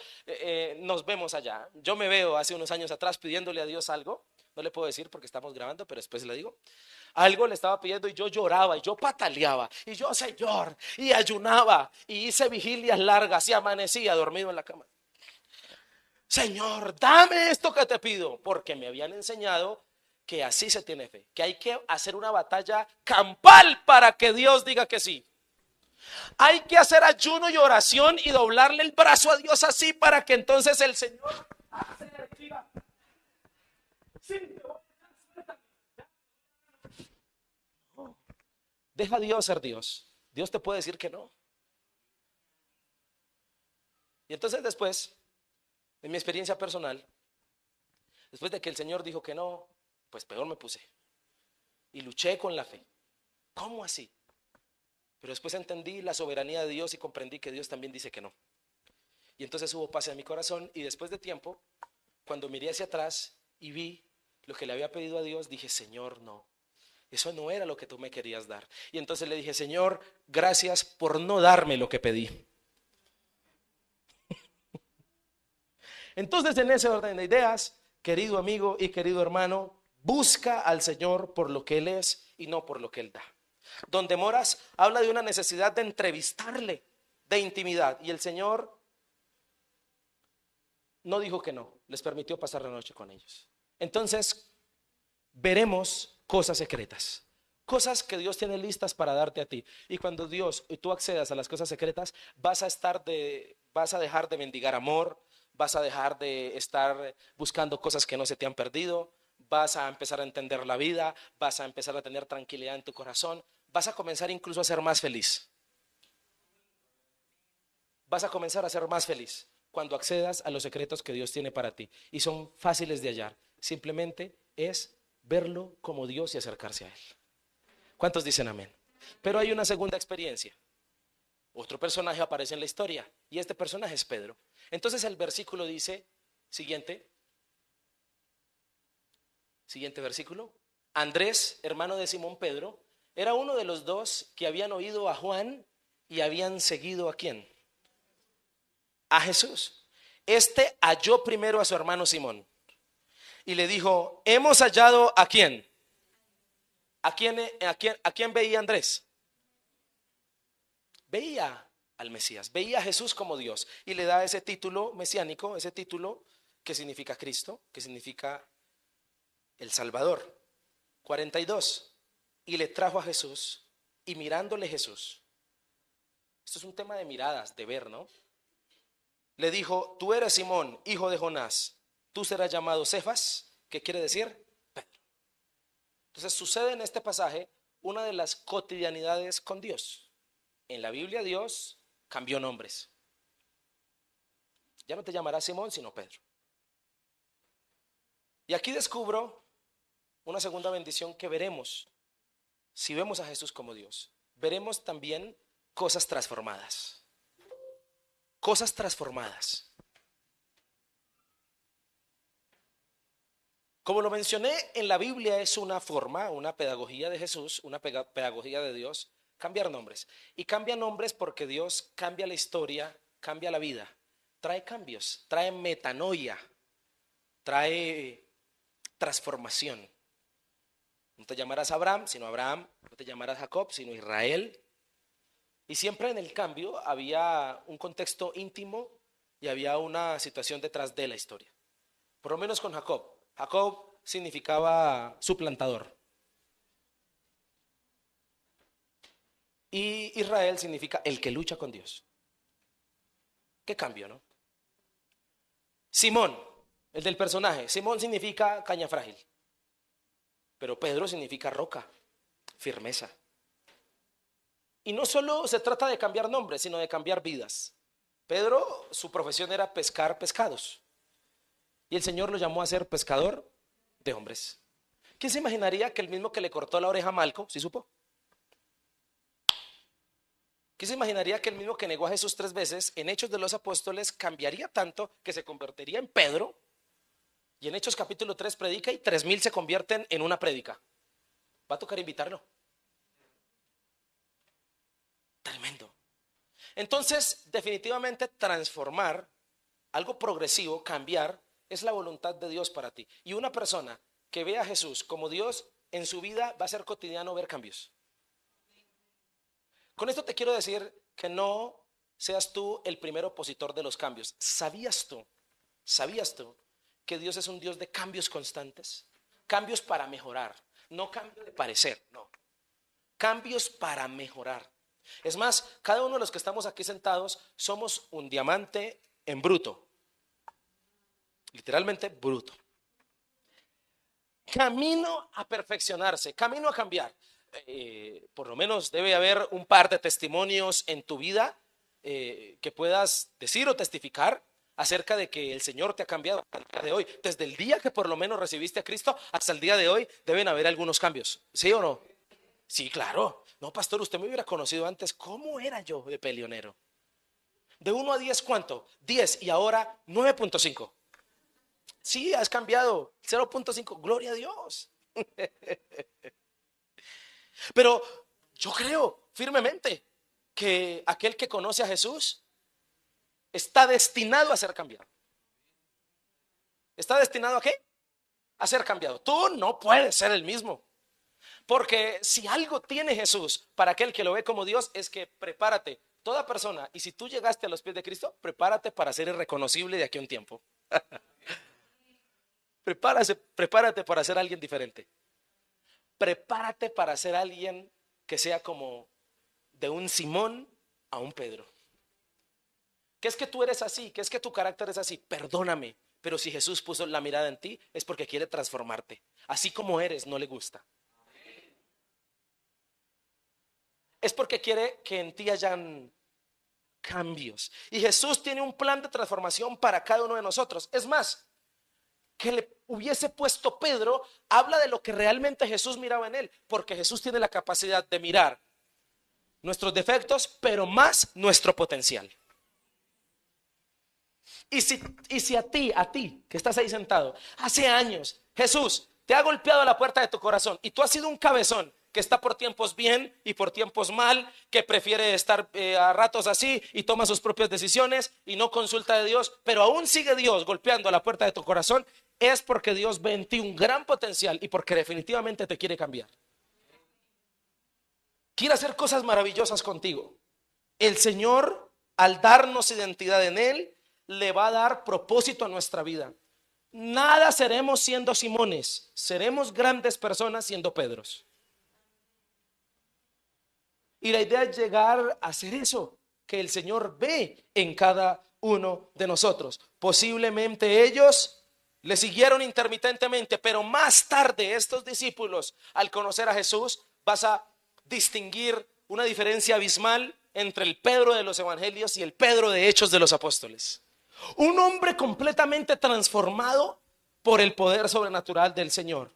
nos vemos allá. Yo me veo hace unos años atrás pidiéndole a Dios algo. No le puedo decir porque estamos grabando, pero después le digo. Algo le estaba pidiendo y yo lloraba y yo pataleaba y yo, Señor, y ayunaba y hice vigilias largas y amanecía dormido en la cama. Señor, dame esto que te pido, porque me habían enseñado que así se tiene fe, que hay que hacer una batalla campal para que Dios diga que sí. Hay que hacer ayuno y oración y doblarle el brazo a Dios así para que entonces el Señor diga: sí, no. Deja a Dios ser Dios. Dios te puede decir que no. Y entonces después, en mi experiencia personal, después de que el Señor dijo que no, pues peor me puse. Y luché con la fe. ¿Cómo así? Pero después entendí la soberanía de Dios y comprendí que Dios también dice que no. Y entonces hubo paz en mi corazón, y después de tiempo, cuando miré hacia atrás y vi lo que le había pedido a Dios, dije: Señor, no, eso no era lo que tú me querías dar. Y entonces le dije: Señor, gracias por no darme lo que pedí. Entonces, en ese orden de ideas, querido amigo y querido hermano, busca al Señor por lo que Él es y no por lo que Él da. Donde moras habla de una necesidad de entrevistarle, de intimidad, y el Señor no dijo que no, les permitió pasar la noche con ellos. Entonces veremos cosas secretas, cosas que Dios tiene listas para darte a ti. Y cuando Dios y tú accedas a las cosas secretas, vas a dejar de mendigar amor, vas a dejar de estar buscando cosas que no se te han perdido, vas a empezar a entender la vida, vas a empezar a tener tranquilidad en tu corazón, vas a comenzar incluso a ser más feliz. Vas a comenzar a ser más feliz cuando accedas a los secretos que Dios tiene para ti. Y son fáciles de hallar. Simplemente es verlo como Dios y acercarse a Él. ¿Cuántos dicen amén? Pero hay una segunda experiencia. Otro personaje aparece en la historia y este personaje es Pedro. Entonces el versículo dice, siguiente versículo. Andrés, hermano de Simón Pedro, era uno de los dos que habían oído a Juan y habían seguido ¿a quién? A Jesús. Este halló primero a su hermano Simón y le dijo, hemos hallado ¿a quién? ¿A quién veía Andrés? Veía al Mesías, veía a Jesús como Dios y le da ese título mesiánico, ese título que significa Cristo, que significa el Salvador. 42. Y le trajo a Jesús y mirándole Jesús, esto es un tema de miradas, de ver, ¿no? Le dijo, tú eres Simón, hijo de Jonás, tú serás llamado Cefas, ¿qué quiere decir? Pedro. Entonces sucede en este pasaje una de las cotidianidades con Dios. En la Biblia Dios cambió nombres. Ya no te llamarás Simón, sino Pedro. Y aquí descubro una segunda bendición que veremos. Si vemos a Jesús como Dios, veremos también cosas transformadas. Cosas transformadas. Como lo mencioné, en la Biblia es una forma, una pedagogía de Jesús, una pedagogía de Dios, cambiar nombres. Y cambia nombres porque Dios cambia la historia, cambia la vida. Trae cambios, trae metanoia, trae transformación. No te llamarás Abraham, sino Abraham. No te llamarás Jacob, sino Israel. Y siempre en el cambio había un contexto íntimo y había una situación detrás de la historia. Por lo menos con Jacob. Jacob significaba suplantador. Y Israel significa el que lucha con Dios. ¿Qué cambio, no? Simón, el del personaje. Simón significa caña frágil. Pero Pedro significa roca, firmeza. Y no solo se trata de cambiar nombres, sino de cambiar vidas. Pedro, su profesión era pescar pescados. Y el Señor lo llamó a ser pescador de hombres. ¿Quién se imaginaría que el mismo que le cortó la oreja a Malco, sí supo? ¿Quién se imaginaría que el mismo que negó a Jesús 3 veces en Hechos de los Apóstoles cambiaría tanto que se convertiría en Pedro? Y en Hechos capítulo 3 predica y 3000 se convierten en una prédica. Va a tocar invitarlo. Tremendo. Entonces, definitivamente transformar, algo progresivo, cambiar, es la voluntad de Dios para ti. Y una persona que ve a Jesús como Dios en su vida va a ser cotidiano ver cambios. Con esto te quiero decir que no seas tú el primer opositor de los cambios. ¿Sabías tú que Dios es un Dios de cambios constantes? Cambios para mejorar, no cambio de parecer, no. Cambios para mejorar. Es más, cada uno de los que estamos aquí sentados somos un diamante en bruto. Literalmente bruto. Camino a perfeccionarse, camino a cambiar. Por lo menos debe haber un par de testimonios en tu vida que puedas decir o testificar acerca de que el Señor te ha cambiado hasta el día de hoy. Desde el día que por lo menos recibiste a Cristo hasta el día de hoy deben haber algunos cambios. ¿Sí o no? Sí, claro. No, pastor, usted me hubiera conocido antes. ¿Cómo era yo de peleonero? De 1 a 10, ¿cuánto? 10 y ahora 9.5. Sí, has cambiado. 0.5. Gloria a Dios. Pero yo creo firmemente que aquel que conoce a Jesús está destinado a ser cambiado. ¿Está destinado a qué? A ser cambiado. Tú no puedes ser el mismo. Porque si algo tiene Jesús para aquel que lo ve como Dios es que prepárate, toda persona, y si tú llegaste a los pies de Cristo, prepárate para ser irreconocible de aquí a un tiempo. Prepárate para ser alguien diferente. Prepárate para ser alguien que sea como de un Simón a un Pedro. ¿Qué es que tú eres así? ¿Qué es que tu carácter es así? Perdóname, Pero si Jesús puso la mirada en ti, es porque quiere transformarte. Así como eres, no le gusta. Es porque quiere que en ti hayan cambios. Y Jesús tiene un plan de transformación para cada uno de nosotros. Es más, que le hubiese puesto Pedro, habla de lo que realmente Jesús miraba en él, porque Jesús tiene la capacidad de mirar nuestros defectos, pero más nuestro potencial. Y si a ti, que estás ahí sentado, hace años Jesús te ha golpeado a la puerta de tu corazón y tú has sido un cabezón que está por tiempos bien y por tiempos mal, que prefiere estar a ratos así y toma sus propias decisiones y no consulta de Dios, pero aún sigue Dios golpeando a la puerta de tu corazón, es porque Dios ve en ti un gran potencial y porque definitivamente te quiere cambiar. Quiere hacer cosas maravillosas contigo. El Señor, al darnos identidad en Él, le va a dar propósito a nuestra vida. Nada seremos siendo Simones, seremos grandes personas siendo Pedros. Y la idea es llegar a hacer eso que el Señor ve en cada uno de nosotros. Posiblemente ellos le siguieron intermitentemente, pero más tarde estos discípulos, al conocer a Jesús, vas a distinguir una diferencia abismal entre el Pedro de los evangelios y el Pedro de Hechos de los Apóstoles. Un hombre completamente transformado por el poder sobrenatural del Señor.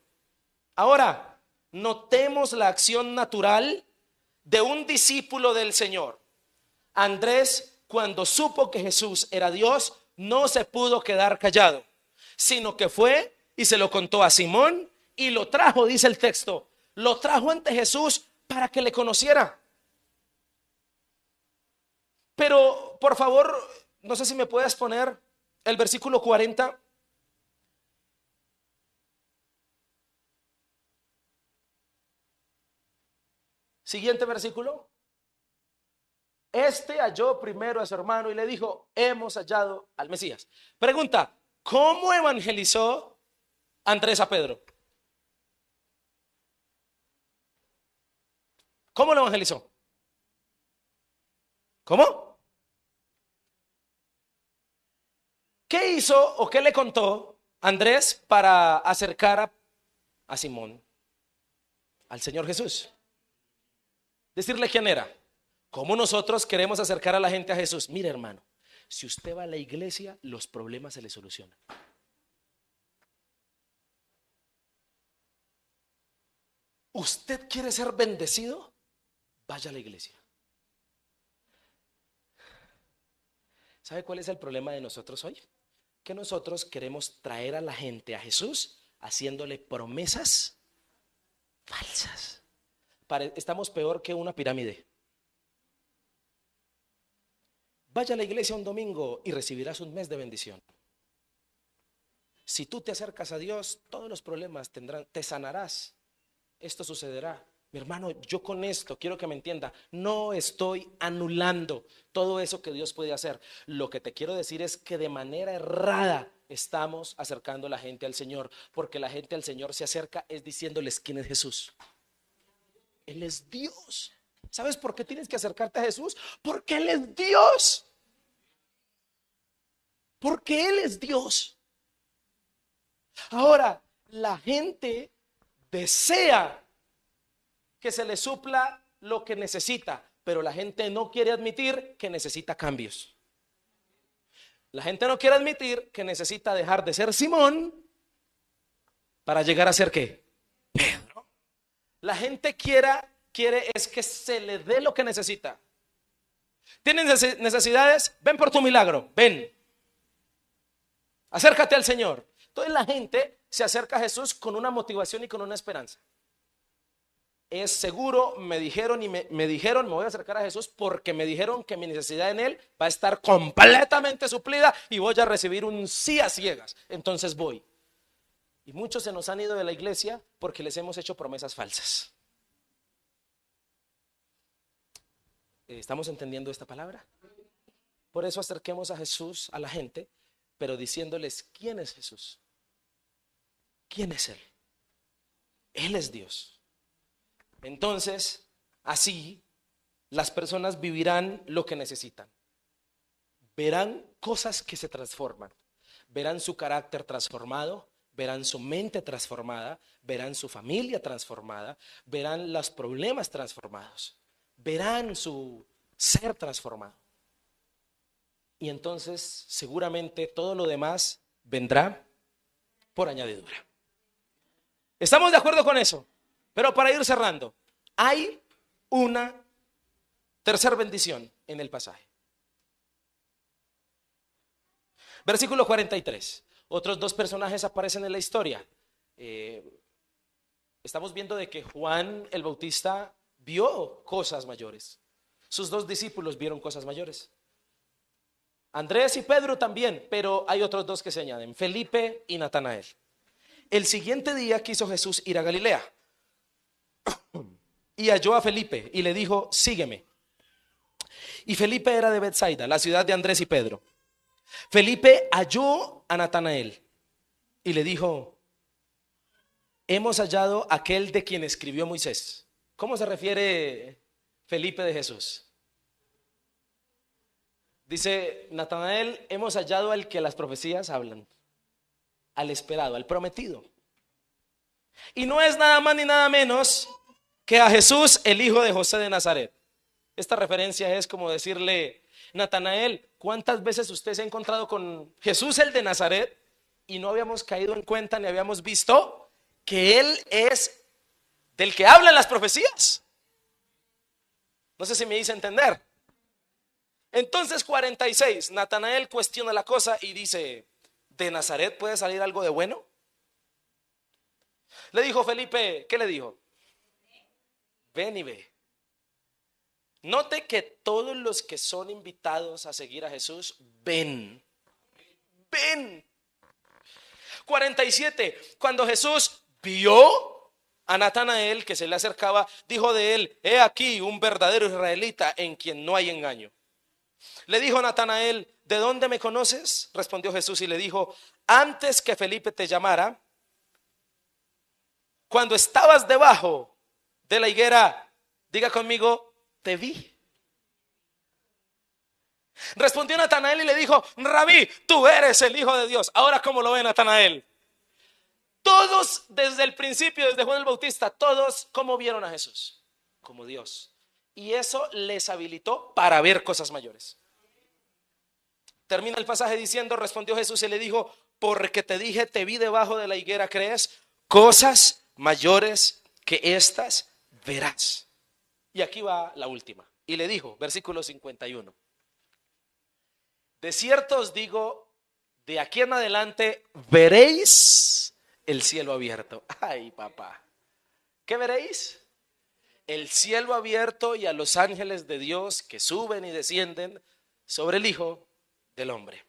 Ahora, notemos la acción natural de un discípulo del Señor. Andrés, cuando supo que Jesús era Dios, no se pudo quedar callado, sino que fue y se lo contó a Simón y lo trajo, dice el texto, lo trajo ante Jesús para que le conociera. Pero, por favor, no sé si me puedes poner el versículo 40. Siguiente versículo. Este halló primero a su hermano y le dijo: hemos hallado al Mesías. Pregunta: ¿cómo evangelizó Andrés a Pedro? ¿Cómo lo evangelizó? ¿Cómo? ¿Qué hizo o qué le contó Andrés para acercar a Simón al Señor Jesús? Decirle quién era. ¿Cómo nosotros queremos acercar a la gente a Jesús? Mire, hermano, si usted va a la iglesia, los problemas se le solucionan. ¿Usted quiere ser bendecido? Vaya a la iglesia. ¿Sabe cuál es el problema de nosotros hoy? Que nosotros queremos traer a la gente a Jesús haciéndole promesas falsas. Estamos peor que una pirámide. Vaya a la iglesia un domingo y recibirás un mes de bendición. Si tú te acercas a Dios, todos los problemas te sanarás. Esto sucederá. Mi hermano, yo con esto quiero que me entienda, no estoy anulando todo eso que Dios puede hacer. Lo que te quiero decir es que de manera errada estamos acercando a la gente al Señor, porque la gente al Señor se acerca es diciéndoles quién es Jesús. Él es Dios. ¿Sabes por qué tienes que acercarte a Jesús? Porque Él es Dios. Porque Él es Dios. Ahora, la gente desea que se le supla lo que necesita, pero la gente no quiere admitir que necesita cambios. La gente no quiere admitir que necesita dejar de ser Simón para llegar a ser ¿qué? Pedro. La gente quiere es que se le dé lo que necesita. ¿Tienes necesidades? Ven por tu milagro, ven. Acércate al Señor. Entonces la gente se acerca a Jesús con una motivación y con una esperanza. Es seguro, me dijeron, me voy a acercar a Jesús porque me dijeron que mi necesidad en Él va a estar completamente suplida y voy a recibir un sí a ciegas. Entonces voy. Y muchos se nos han ido de la iglesia porque les hemos hecho promesas falsas. ¿Estamos entendiendo esta palabra? Por eso acerquemos a Jesús a la gente, pero diciéndoles quién es Jesús. ¿Quién es Él? Él es Dios. Entonces, así las personas vivirán lo que necesitan. Verán cosas que se transforman. verán su carácter transformado, verán su mente transformada, verán su familia transformada, verán los problemas transformados, verán su ser transformado. Y entonces seguramente todo lo demás vendrá por añadidura. ¿Estamos de acuerdo con eso? Pero para ir cerrando, hay una tercera bendición en el pasaje. Versículo 43. Otros dos personajes aparecen en la historia. Estamos viendo de que Juan el Bautista vio cosas mayores. Sus dos discípulos vieron cosas mayores. Andrés y Pedro también, pero hay otros dos que se añaden, Felipe y Natanael. El siguiente día quiso Jesús ir a Galilea y halló a Felipe y le dijo, sígueme. Y Felipe era de Betsaida, la ciudad de Andrés y Pedro. Felipe halló a Natanael y le dijo, hemos hallado aquel de quien escribió Moisés. ¿Cómo se refiere Felipe de Jesús? Dice Natanael, hemos hallado al que las profecías hablan, al esperado, al prometido. Y no es nada más ni nada menos que a Jesús, el hijo de José de Nazaret. Esta referencia es como decirle, Natanael, ¿cuántas veces usted se ha encontrado con Jesús el de Nazaret y no habíamos caído en cuenta ni habíamos visto que él es del que hablan las profecías? No sé si me hice entender. Entonces 46, Natanael cuestiona la cosa y dice, ¿de Nazaret puede salir algo de bueno? Le dijo Felipe, ¿qué le dijo? Ven y ve. Note que todos los que son invitados a seguir a Jesús, ven. 47, cuando Jesús vio a Natanael que se le acercaba, dijo de él, he aquí un verdadero israelita en quien no hay engaño. Le dijo Natanael, ¿de dónde me conoces? Respondió Jesús y le dijo, antes que Felipe te llamara, cuando estabas debajo de la higuera, diga conmigo, te vi. Respondió Natanael y le dijo, Rabí, tú eres el Hijo de Dios. Ahora, ¿cómo lo ve Natanael? Todos desde el principio, desde Juan el Bautista, todos, ¿cómo vieron a Jesús? Como Dios. Y eso les habilitó para ver cosas mayores. Termina el pasaje diciendo, respondió Jesús y le dijo, porque te dije, te vi debajo de la higuera, ¿crees? Cosas mayores que estas verás. Y aquí va la última. Y le dijo, versículo 51. De cierto os digo, de aquí en adelante veréis el cielo abierto. Ay, papá. ¿Qué veréis? El cielo abierto y a los ángeles de Dios que suben y descienden sobre el Hijo del Hombre.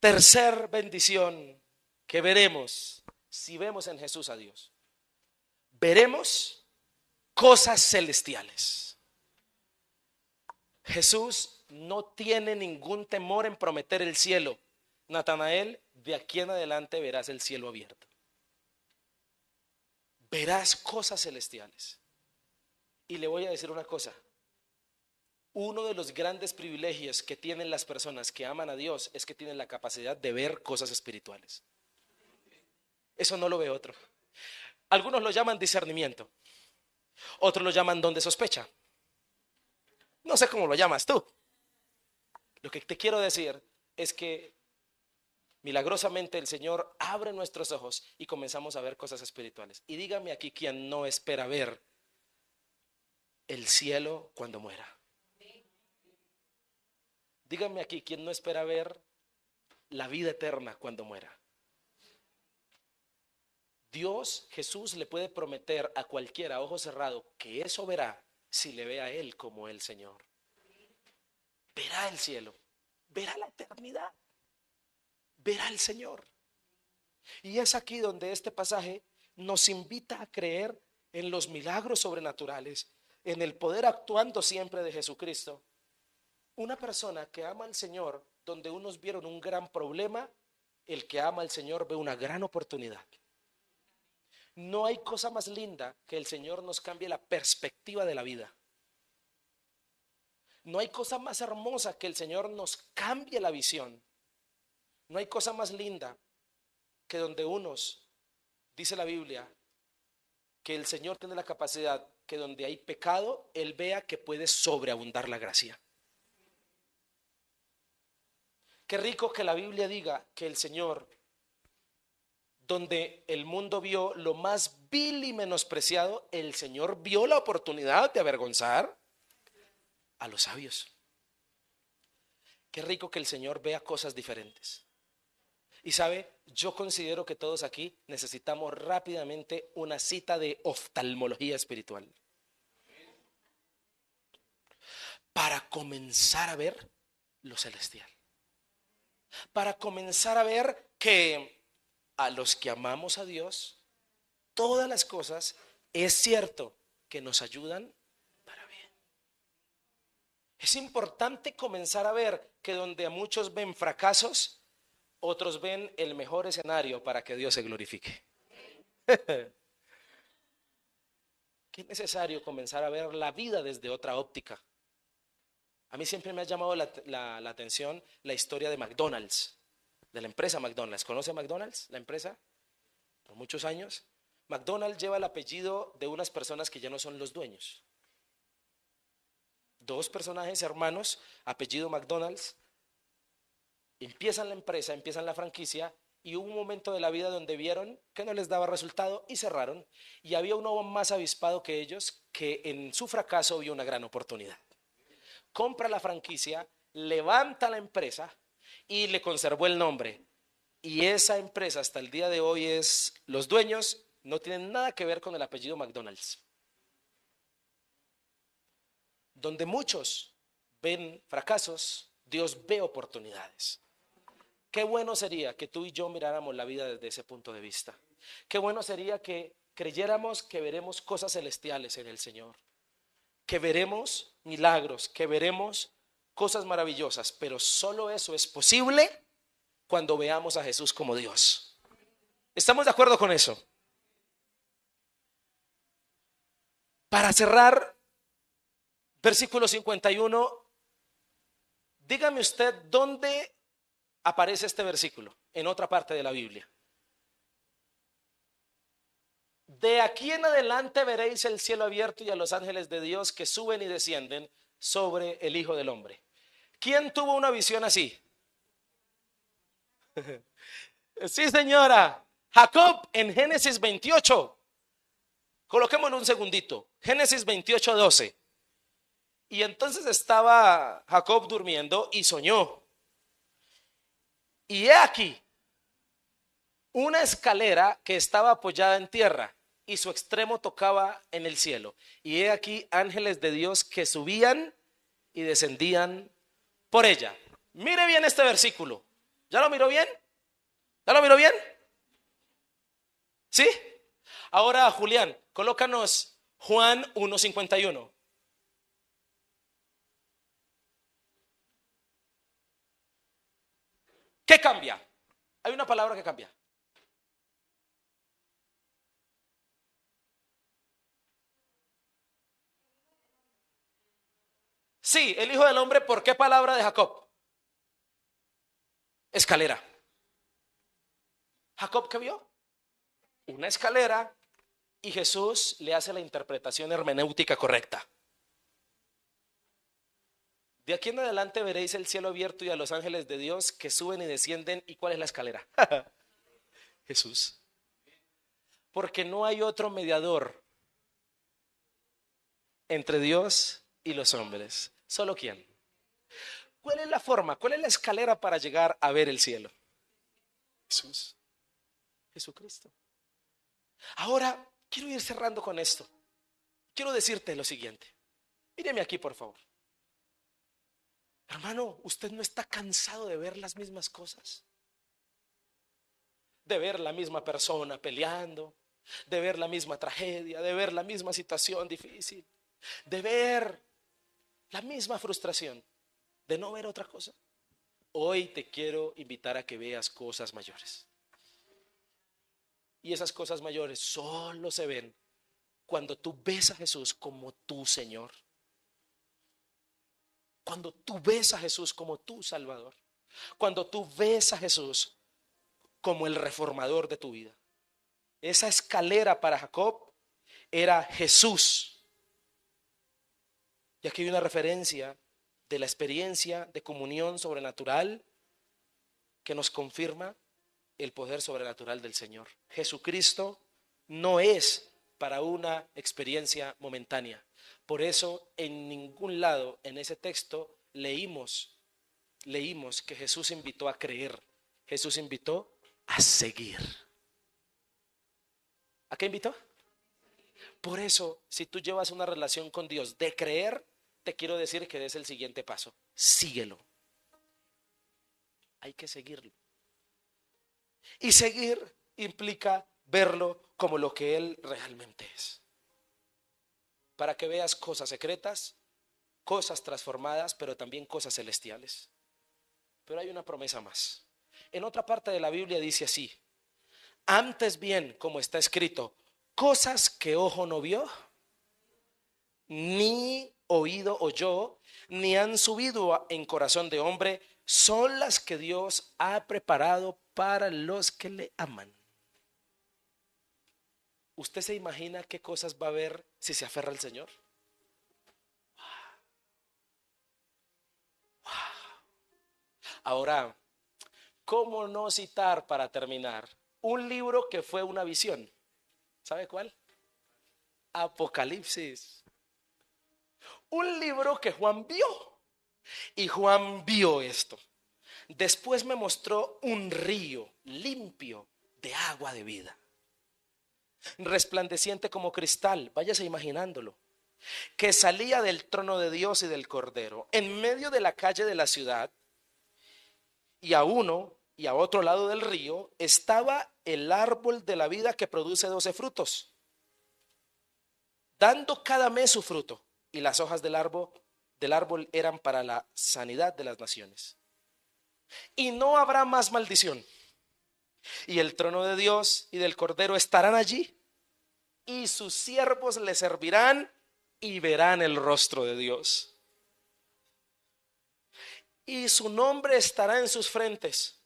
Tercer bendición que veremos si vemos en Jesús a Dios. Veremos cosas celestiales. Jesús no tiene ningún temor en prometer el cielo. Natanael, de aquí en adelante verás el cielo abierto. Verás cosas celestiales. Y le voy a decir una cosa. Uno de los grandes privilegios que tienen las personas que aman a Dios es que tienen la capacidad de ver cosas espirituales. Eso no lo ve otro. Algunos lo llaman discernimiento. Otros lo llaman don de sospecha. No sé cómo lo llamas tú. Lo que te quiero decir es que milagrosamente el Señor abre nuestros ojos y comenzamos a ver cosas espirituales. Y dígame aquí quién no espera ver el cielo cuando muera. Dígame aquí quién no espera ver la vida eterna cuando muera. Dios, Jesús le puede prometer a cualquiera a ojo cerrado que eso verá si le ve a Él como el Señor. Verá el cielo, verá la eternidad, verá al Señor. Y es aquí donde este pasaje nos invita a creer en los milagros sobrenaturales, en el poder actuando siempre de Jesucristo. Una persona que ama al Señor, donde unos vieron un gran problema, el que ama al Señor ve una gran oportunidad. No hay cosa más linda que el Señor nos cambie la perspectiva de la vida. No hay cosa más hermosa que el Señor nos cambie la visión. No hay cosa más linda que donde unos, dice la Biblia, que el Señor tiene la capacidad que donde hay pecado, Él vea que puede sobreabundar la gracia. Qué rico que la Biblia diga que el Señor, donde el mundo vio lo más vil y menospreciado, el Señor vio la oportunidad de avergonzar a los sabios. Qué rico que el Señor vea cosas diferentes. Y sabe, yo considero que todos aquí necesitamos rápidamente una cita de oftalmología espiritual para comenzar a ver lo celestial, para comenzar a ver que a los que amamos a Dios, todas las cosas es cierto que nos ayudan para bien. Es importante comenzar a ver que donde a muchos ven fracasos, otros ven el mejor escenario para que Dios se glorifique. Qué necesario comenzar a ver la vida desde otra óptica. A mí siempre me ha llamado la atención la historia de McDonald's, de la empresa McDonald's. ¿Conoce McDonald's, la empresa? Por muchos años. McDonald's lleva el apellido de unas personas que ya no son los dueños. Dos personajes hermanos, apellido McDonald's, empiezan la empresa, empiezan la franquicia, y hubo un momento de la vida donde vieron que no les daba resultado y cerraron, y había uno más avispado que ellos que en su fracaso vio una gran oportunidad. Compra la franquicia, levanta la empresa y le conservó el nombre, y esa empresa hasta el día de hoy es, los dueños no tienen nada que ver con el apellido McDonald's. Donde muchos ven fracasos, Dios ve oportunidades. Qué bueno sería que tú y yo miráramos la vida desde ese punto de vista. Qué bueno sería que creyéramos que veremos cosas celestiales en el Señor, que veremos milagros, que veremos cosas maravillosas, pero solo eso es posible cuando veamos a Jesús como Dios. ¿Estamos de acuerdo con eso? Para cerrar, versículo 51, dígame usted dónde aparece este versículo en otra parte de la Biblia. De aquí en adelante veréis el cielo abierto y a los ángeles de Dios que suben y descienden sobre el Hijo del Hombre. ¿Quién tuvo una visión así? Sí, señora. Jacob en Génesis 28. Coloquémoslo un segundito. Génesis 28, 12. Y entonces estaba Jacob durmiendo y soñó. Y he aquí una escalera que estaba apoyada en tierra y su extremo tocaba en el cielo. Y he aquí ángeles de Dios que subían y descendían por ella. Mire bien este versículo. ¿Ya lo miró bien? ¿Ya lo miró bien? ¿Sí? Ahora, Julián, colócanos Juan 1:51. ¿Qué cambia? Hay una palabra que cambia. Sí, el Hijo del Hombre, ¿por qué palabra de Jacob? Escalera. ¿Jacob qué vio? Una escalera, y Jesús le hace la interpretación hermenéutica correcta. De aquí en adelante veréis el cielo abierto y a los ángeles de Dios que suben y descienden. ¿Y cuál es la escalera? Jesús. Porque no hay otro mediador entre Dios y los hombres. ¿Solo quién? ¿Cuál es la forma? ¿Cuál es la escalera para llegar a ver el cielo? Jesús. Jesucristo. Ahora, quiero ir cerrando con esto. Quiero decirte lo siguiente. Míreme aquí, por favor. Hermano, ¿usted no está cansado de ver las mismas cosas? De ver la misma persona peleando, de ver la misma tragedia, de ver la misma situación difícil, de ver la misma frustración, de no ver otra cosa. Hoy te quiero invitar a que veas cosas mayores. Y esas cosas mayores solo se ven cuando tú ves a Jesús como tu Señor. Cuando tú ves a Jesús como tu Salvador. Cuando tú ves a Jesús como el reformador de tu vida. Esa escalera para Jacob era Jesús. Y aquí hay una referencia de la experiencia de comunión sobrenatural que nos confirma el poder sobrenatural del Señor. Jesucristo no es para una experiencia momentánea. Por eso en ningún lado en ese texto leímos que Jesús invitó a creer. Jesús invitó a seguir. ¿A qué invitó? Por eso, si tú llevas una relación con Dios de creer, te quiero decir que des el siguiente paso. Síguelo. Hay que seguirlo. Y seguir implica verlo como lo que Él realmente es. Para que veas cosas secretas, cosas transformadas, pero también cosas celestiales. Pero hay una promesa más. En otra parte de la Biblia dice así: antes bien, como está escrito, cosas que ojo no vio, ni oído oyó, ni han subido en corazón de hombre, son las que Dios ha preparado para los que le aman. ¿Usted se imagina qué cosas va a ver si se aferra al Señor? Ahora, ¿cómo no citar para terminar un libro que fue una visión? ¿Sabe cuál? Apocalipsis. Un libro que Juan vio. Y Juan vio esto. Después me mostró un río limpio de agua de vida, resplandeciente como cristal, váyase imaginándolo, que salía del trono de Dios y del Cordero. En medio de la calle de la ciudad, y a uno y a otro lado del río, estaba el árbol de la vida que produce 12 frutos, dando cada mes su fruto, y las hojas del árbol eran para la sanidad de las naciones. Y no habrá más maldición. Y el trono de Dios y del Cordero estarán allí, y sus siervos le servirán y verán el rostro de Dios. Y su nombre estará en sus frentes.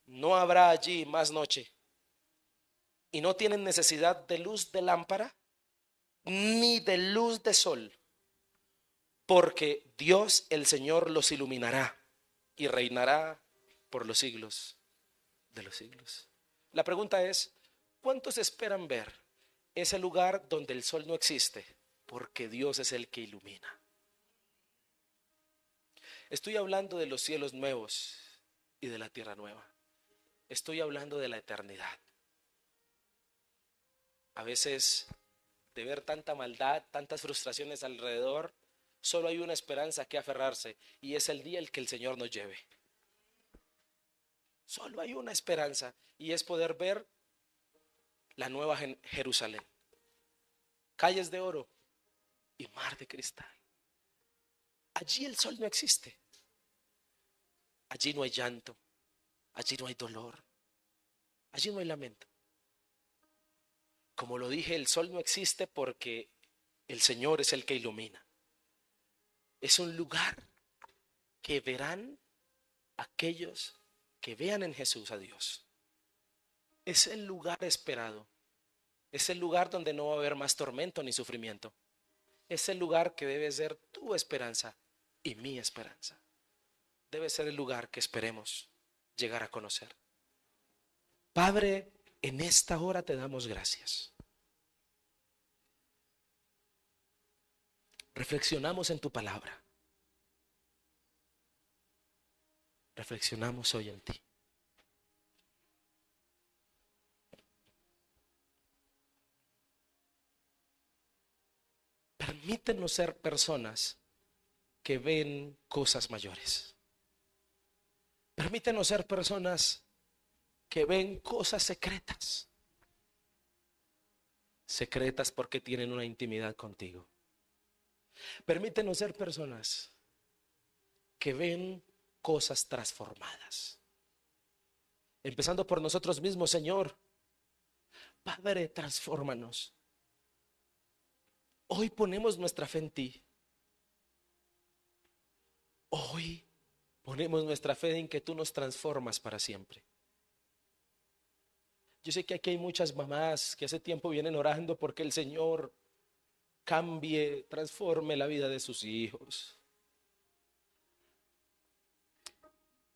No habrá allí más noche. Y no tienen necesidad de luz de lámpara, ni de luz de sol, porque Dios el Señor los iluminará y reinará por los siglos de los siglos. La pregunta es: ¿cuántos esperan ver ese lugar donde el sol no existe? Porque Dios es el que ilumina. Estoy hablando de los cielos nuevos y de la tierra nueva. Estoy hablando de la eternidad. A veces, de ver tanta maldad, tantas frustraciones alrededor, solo hay una esperanza que aferrarse, y es el día en que el Señor nos lleve. Solo hay una esperanza, y es poder ver la nueva Jerusalén, calles de oro y mar de cristal. Allí el sol no existe. Allí no hay llanto, allí no hay dolor, allí no hay lamento. Como lo dije, el sol no existe porque el Señor es el que ilumina. Es un lugar que verán aquellos que vean en Jesús a Dios. Es el lugar esperado. Es el lugar donde no va a haber más tormento ni sufrimiento. Es el lugar que debe ser tu esperanza y mi esperanza. Debe ser el lugar que esperemos llegar a conocer. Padre, en esta hora te damos gracias. Reflexionamos en tu palabra. Reflexionamos hoy en ti. Permítenos ser personas que ven cosas mayores. Permítenos ser personas que ven cosas secretas. Secretas porque tienen una intimidad contigo. Permítenos ser personas que ven cosas transformadas. Empezando por nosotros mismos, Señor. Padre, transfórmanos. Hoy ponemos nuestra fe en ti. Hoy Ponemos nuestra fe en que tú nos transformas para siempre. Yo sé que aquí hay muchas mamás que hace tiempo vienen orando porque el Señor cambie, transforme la vida de sus hijos.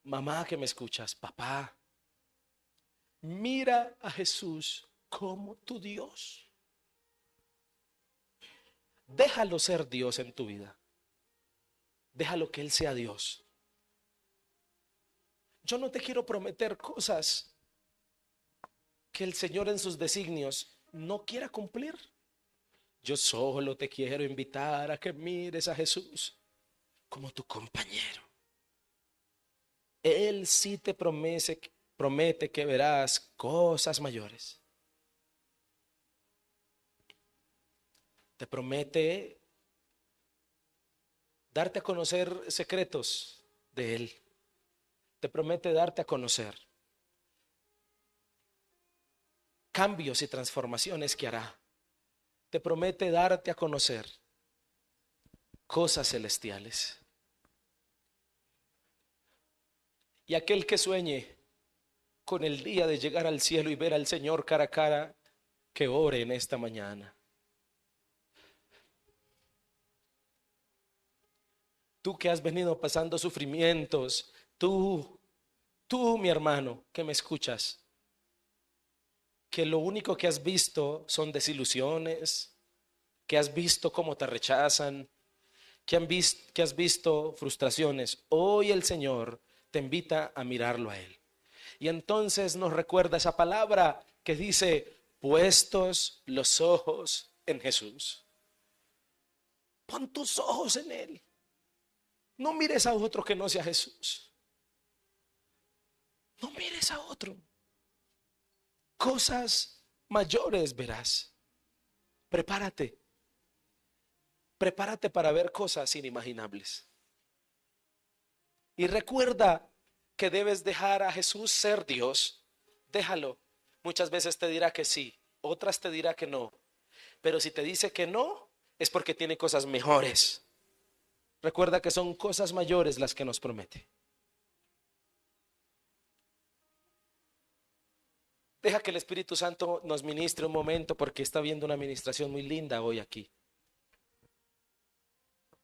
Mamá que me escuchas, papá, mira a Jesús como tu Dios. Déjalo ser Dios en tu vida. Déjalo que Él sea Dios. Yo no te quiero prometer cosas que el Señor en sus designios no quiera cumplir. Yo solo te quiero invitar a que mires a Jesús como tu compañero. Él sí te promete que verás cosas mayores. Te promete darte a conocer secretos de Él. Te promete darte a conocer cambios y transformaciones que hará. Te promete darte a conocer cosas celestiales. Y aquel que sueñe con el día de llegar al cielo y ver al Señor cara a cara, que ore en esta mañana. Tú que has venido pasando sufrimientos, tú, mi hermano, que me escuchas, que lo único que has visto son desilusiones, que has visto cómo te rechazan, que has visto frustraciones. Hoy el Señor te invita a mirarlo a Él. Y entonces nos recuerda esa palabra que dice, puestos los ojos en Jesús. Pon tus ojos en Él. No mires a otro que no sea Jesús. No mires a otro. Cosas mayores verás. Prepárate. Prepárate para ver cosas inimaginables. Y recuerda que debes dejar a Jesús ser Dios. Déjalo. Muchas veces te dirá que sí, otras te dirá que no. Pero si te dice que no, es porque tiene cosas mejores. Recuerda que son cosas mayores las que nos promete. Deja que el Espíritu Santo nos ministre un momento porque está viendo una administración muy linda hoy aquí.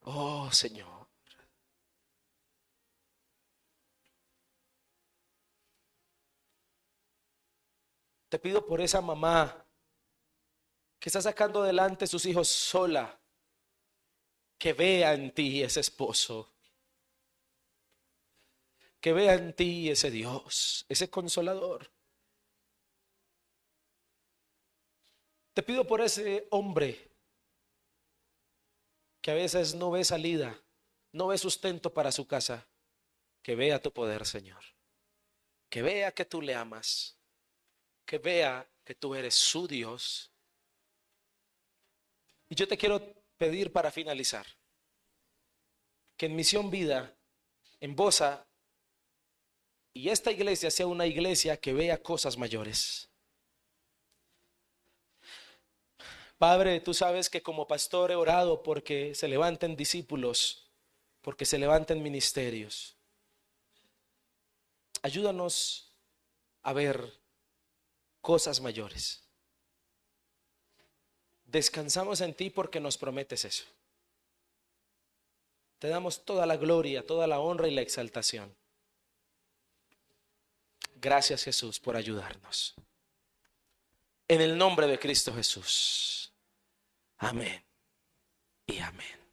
Oh, Señor. Te pido por esa mamá que está sacando adelante a sus hijos sola, que vea en ti ese esposo, que vea en ti ese Dios, ese consolador. Te pido por ese hombre que a veces no ve salida, no ve sustento para su casa, que vea tu poder, Señor, que vea que tú le amas, que vea que tú eres su Dios. Y yo te quiero pedir para finalizar, que en Misión Vida, en Bosa, y esta iglesia sea una iglesia que vea cosas mayores. Padre, tú sabes que como pastor he orado porque se levanten discípulos, porque se levanten ministerios. Ayúdanos a ver cosas mayores. Descansamos en ti porque nos prometes eso. Te damos toda la gloria, toda la honra y la exaltación. Gracias, Jesús, por ayudarnos. En el nombre de Cristo Jesús. Amén y amén.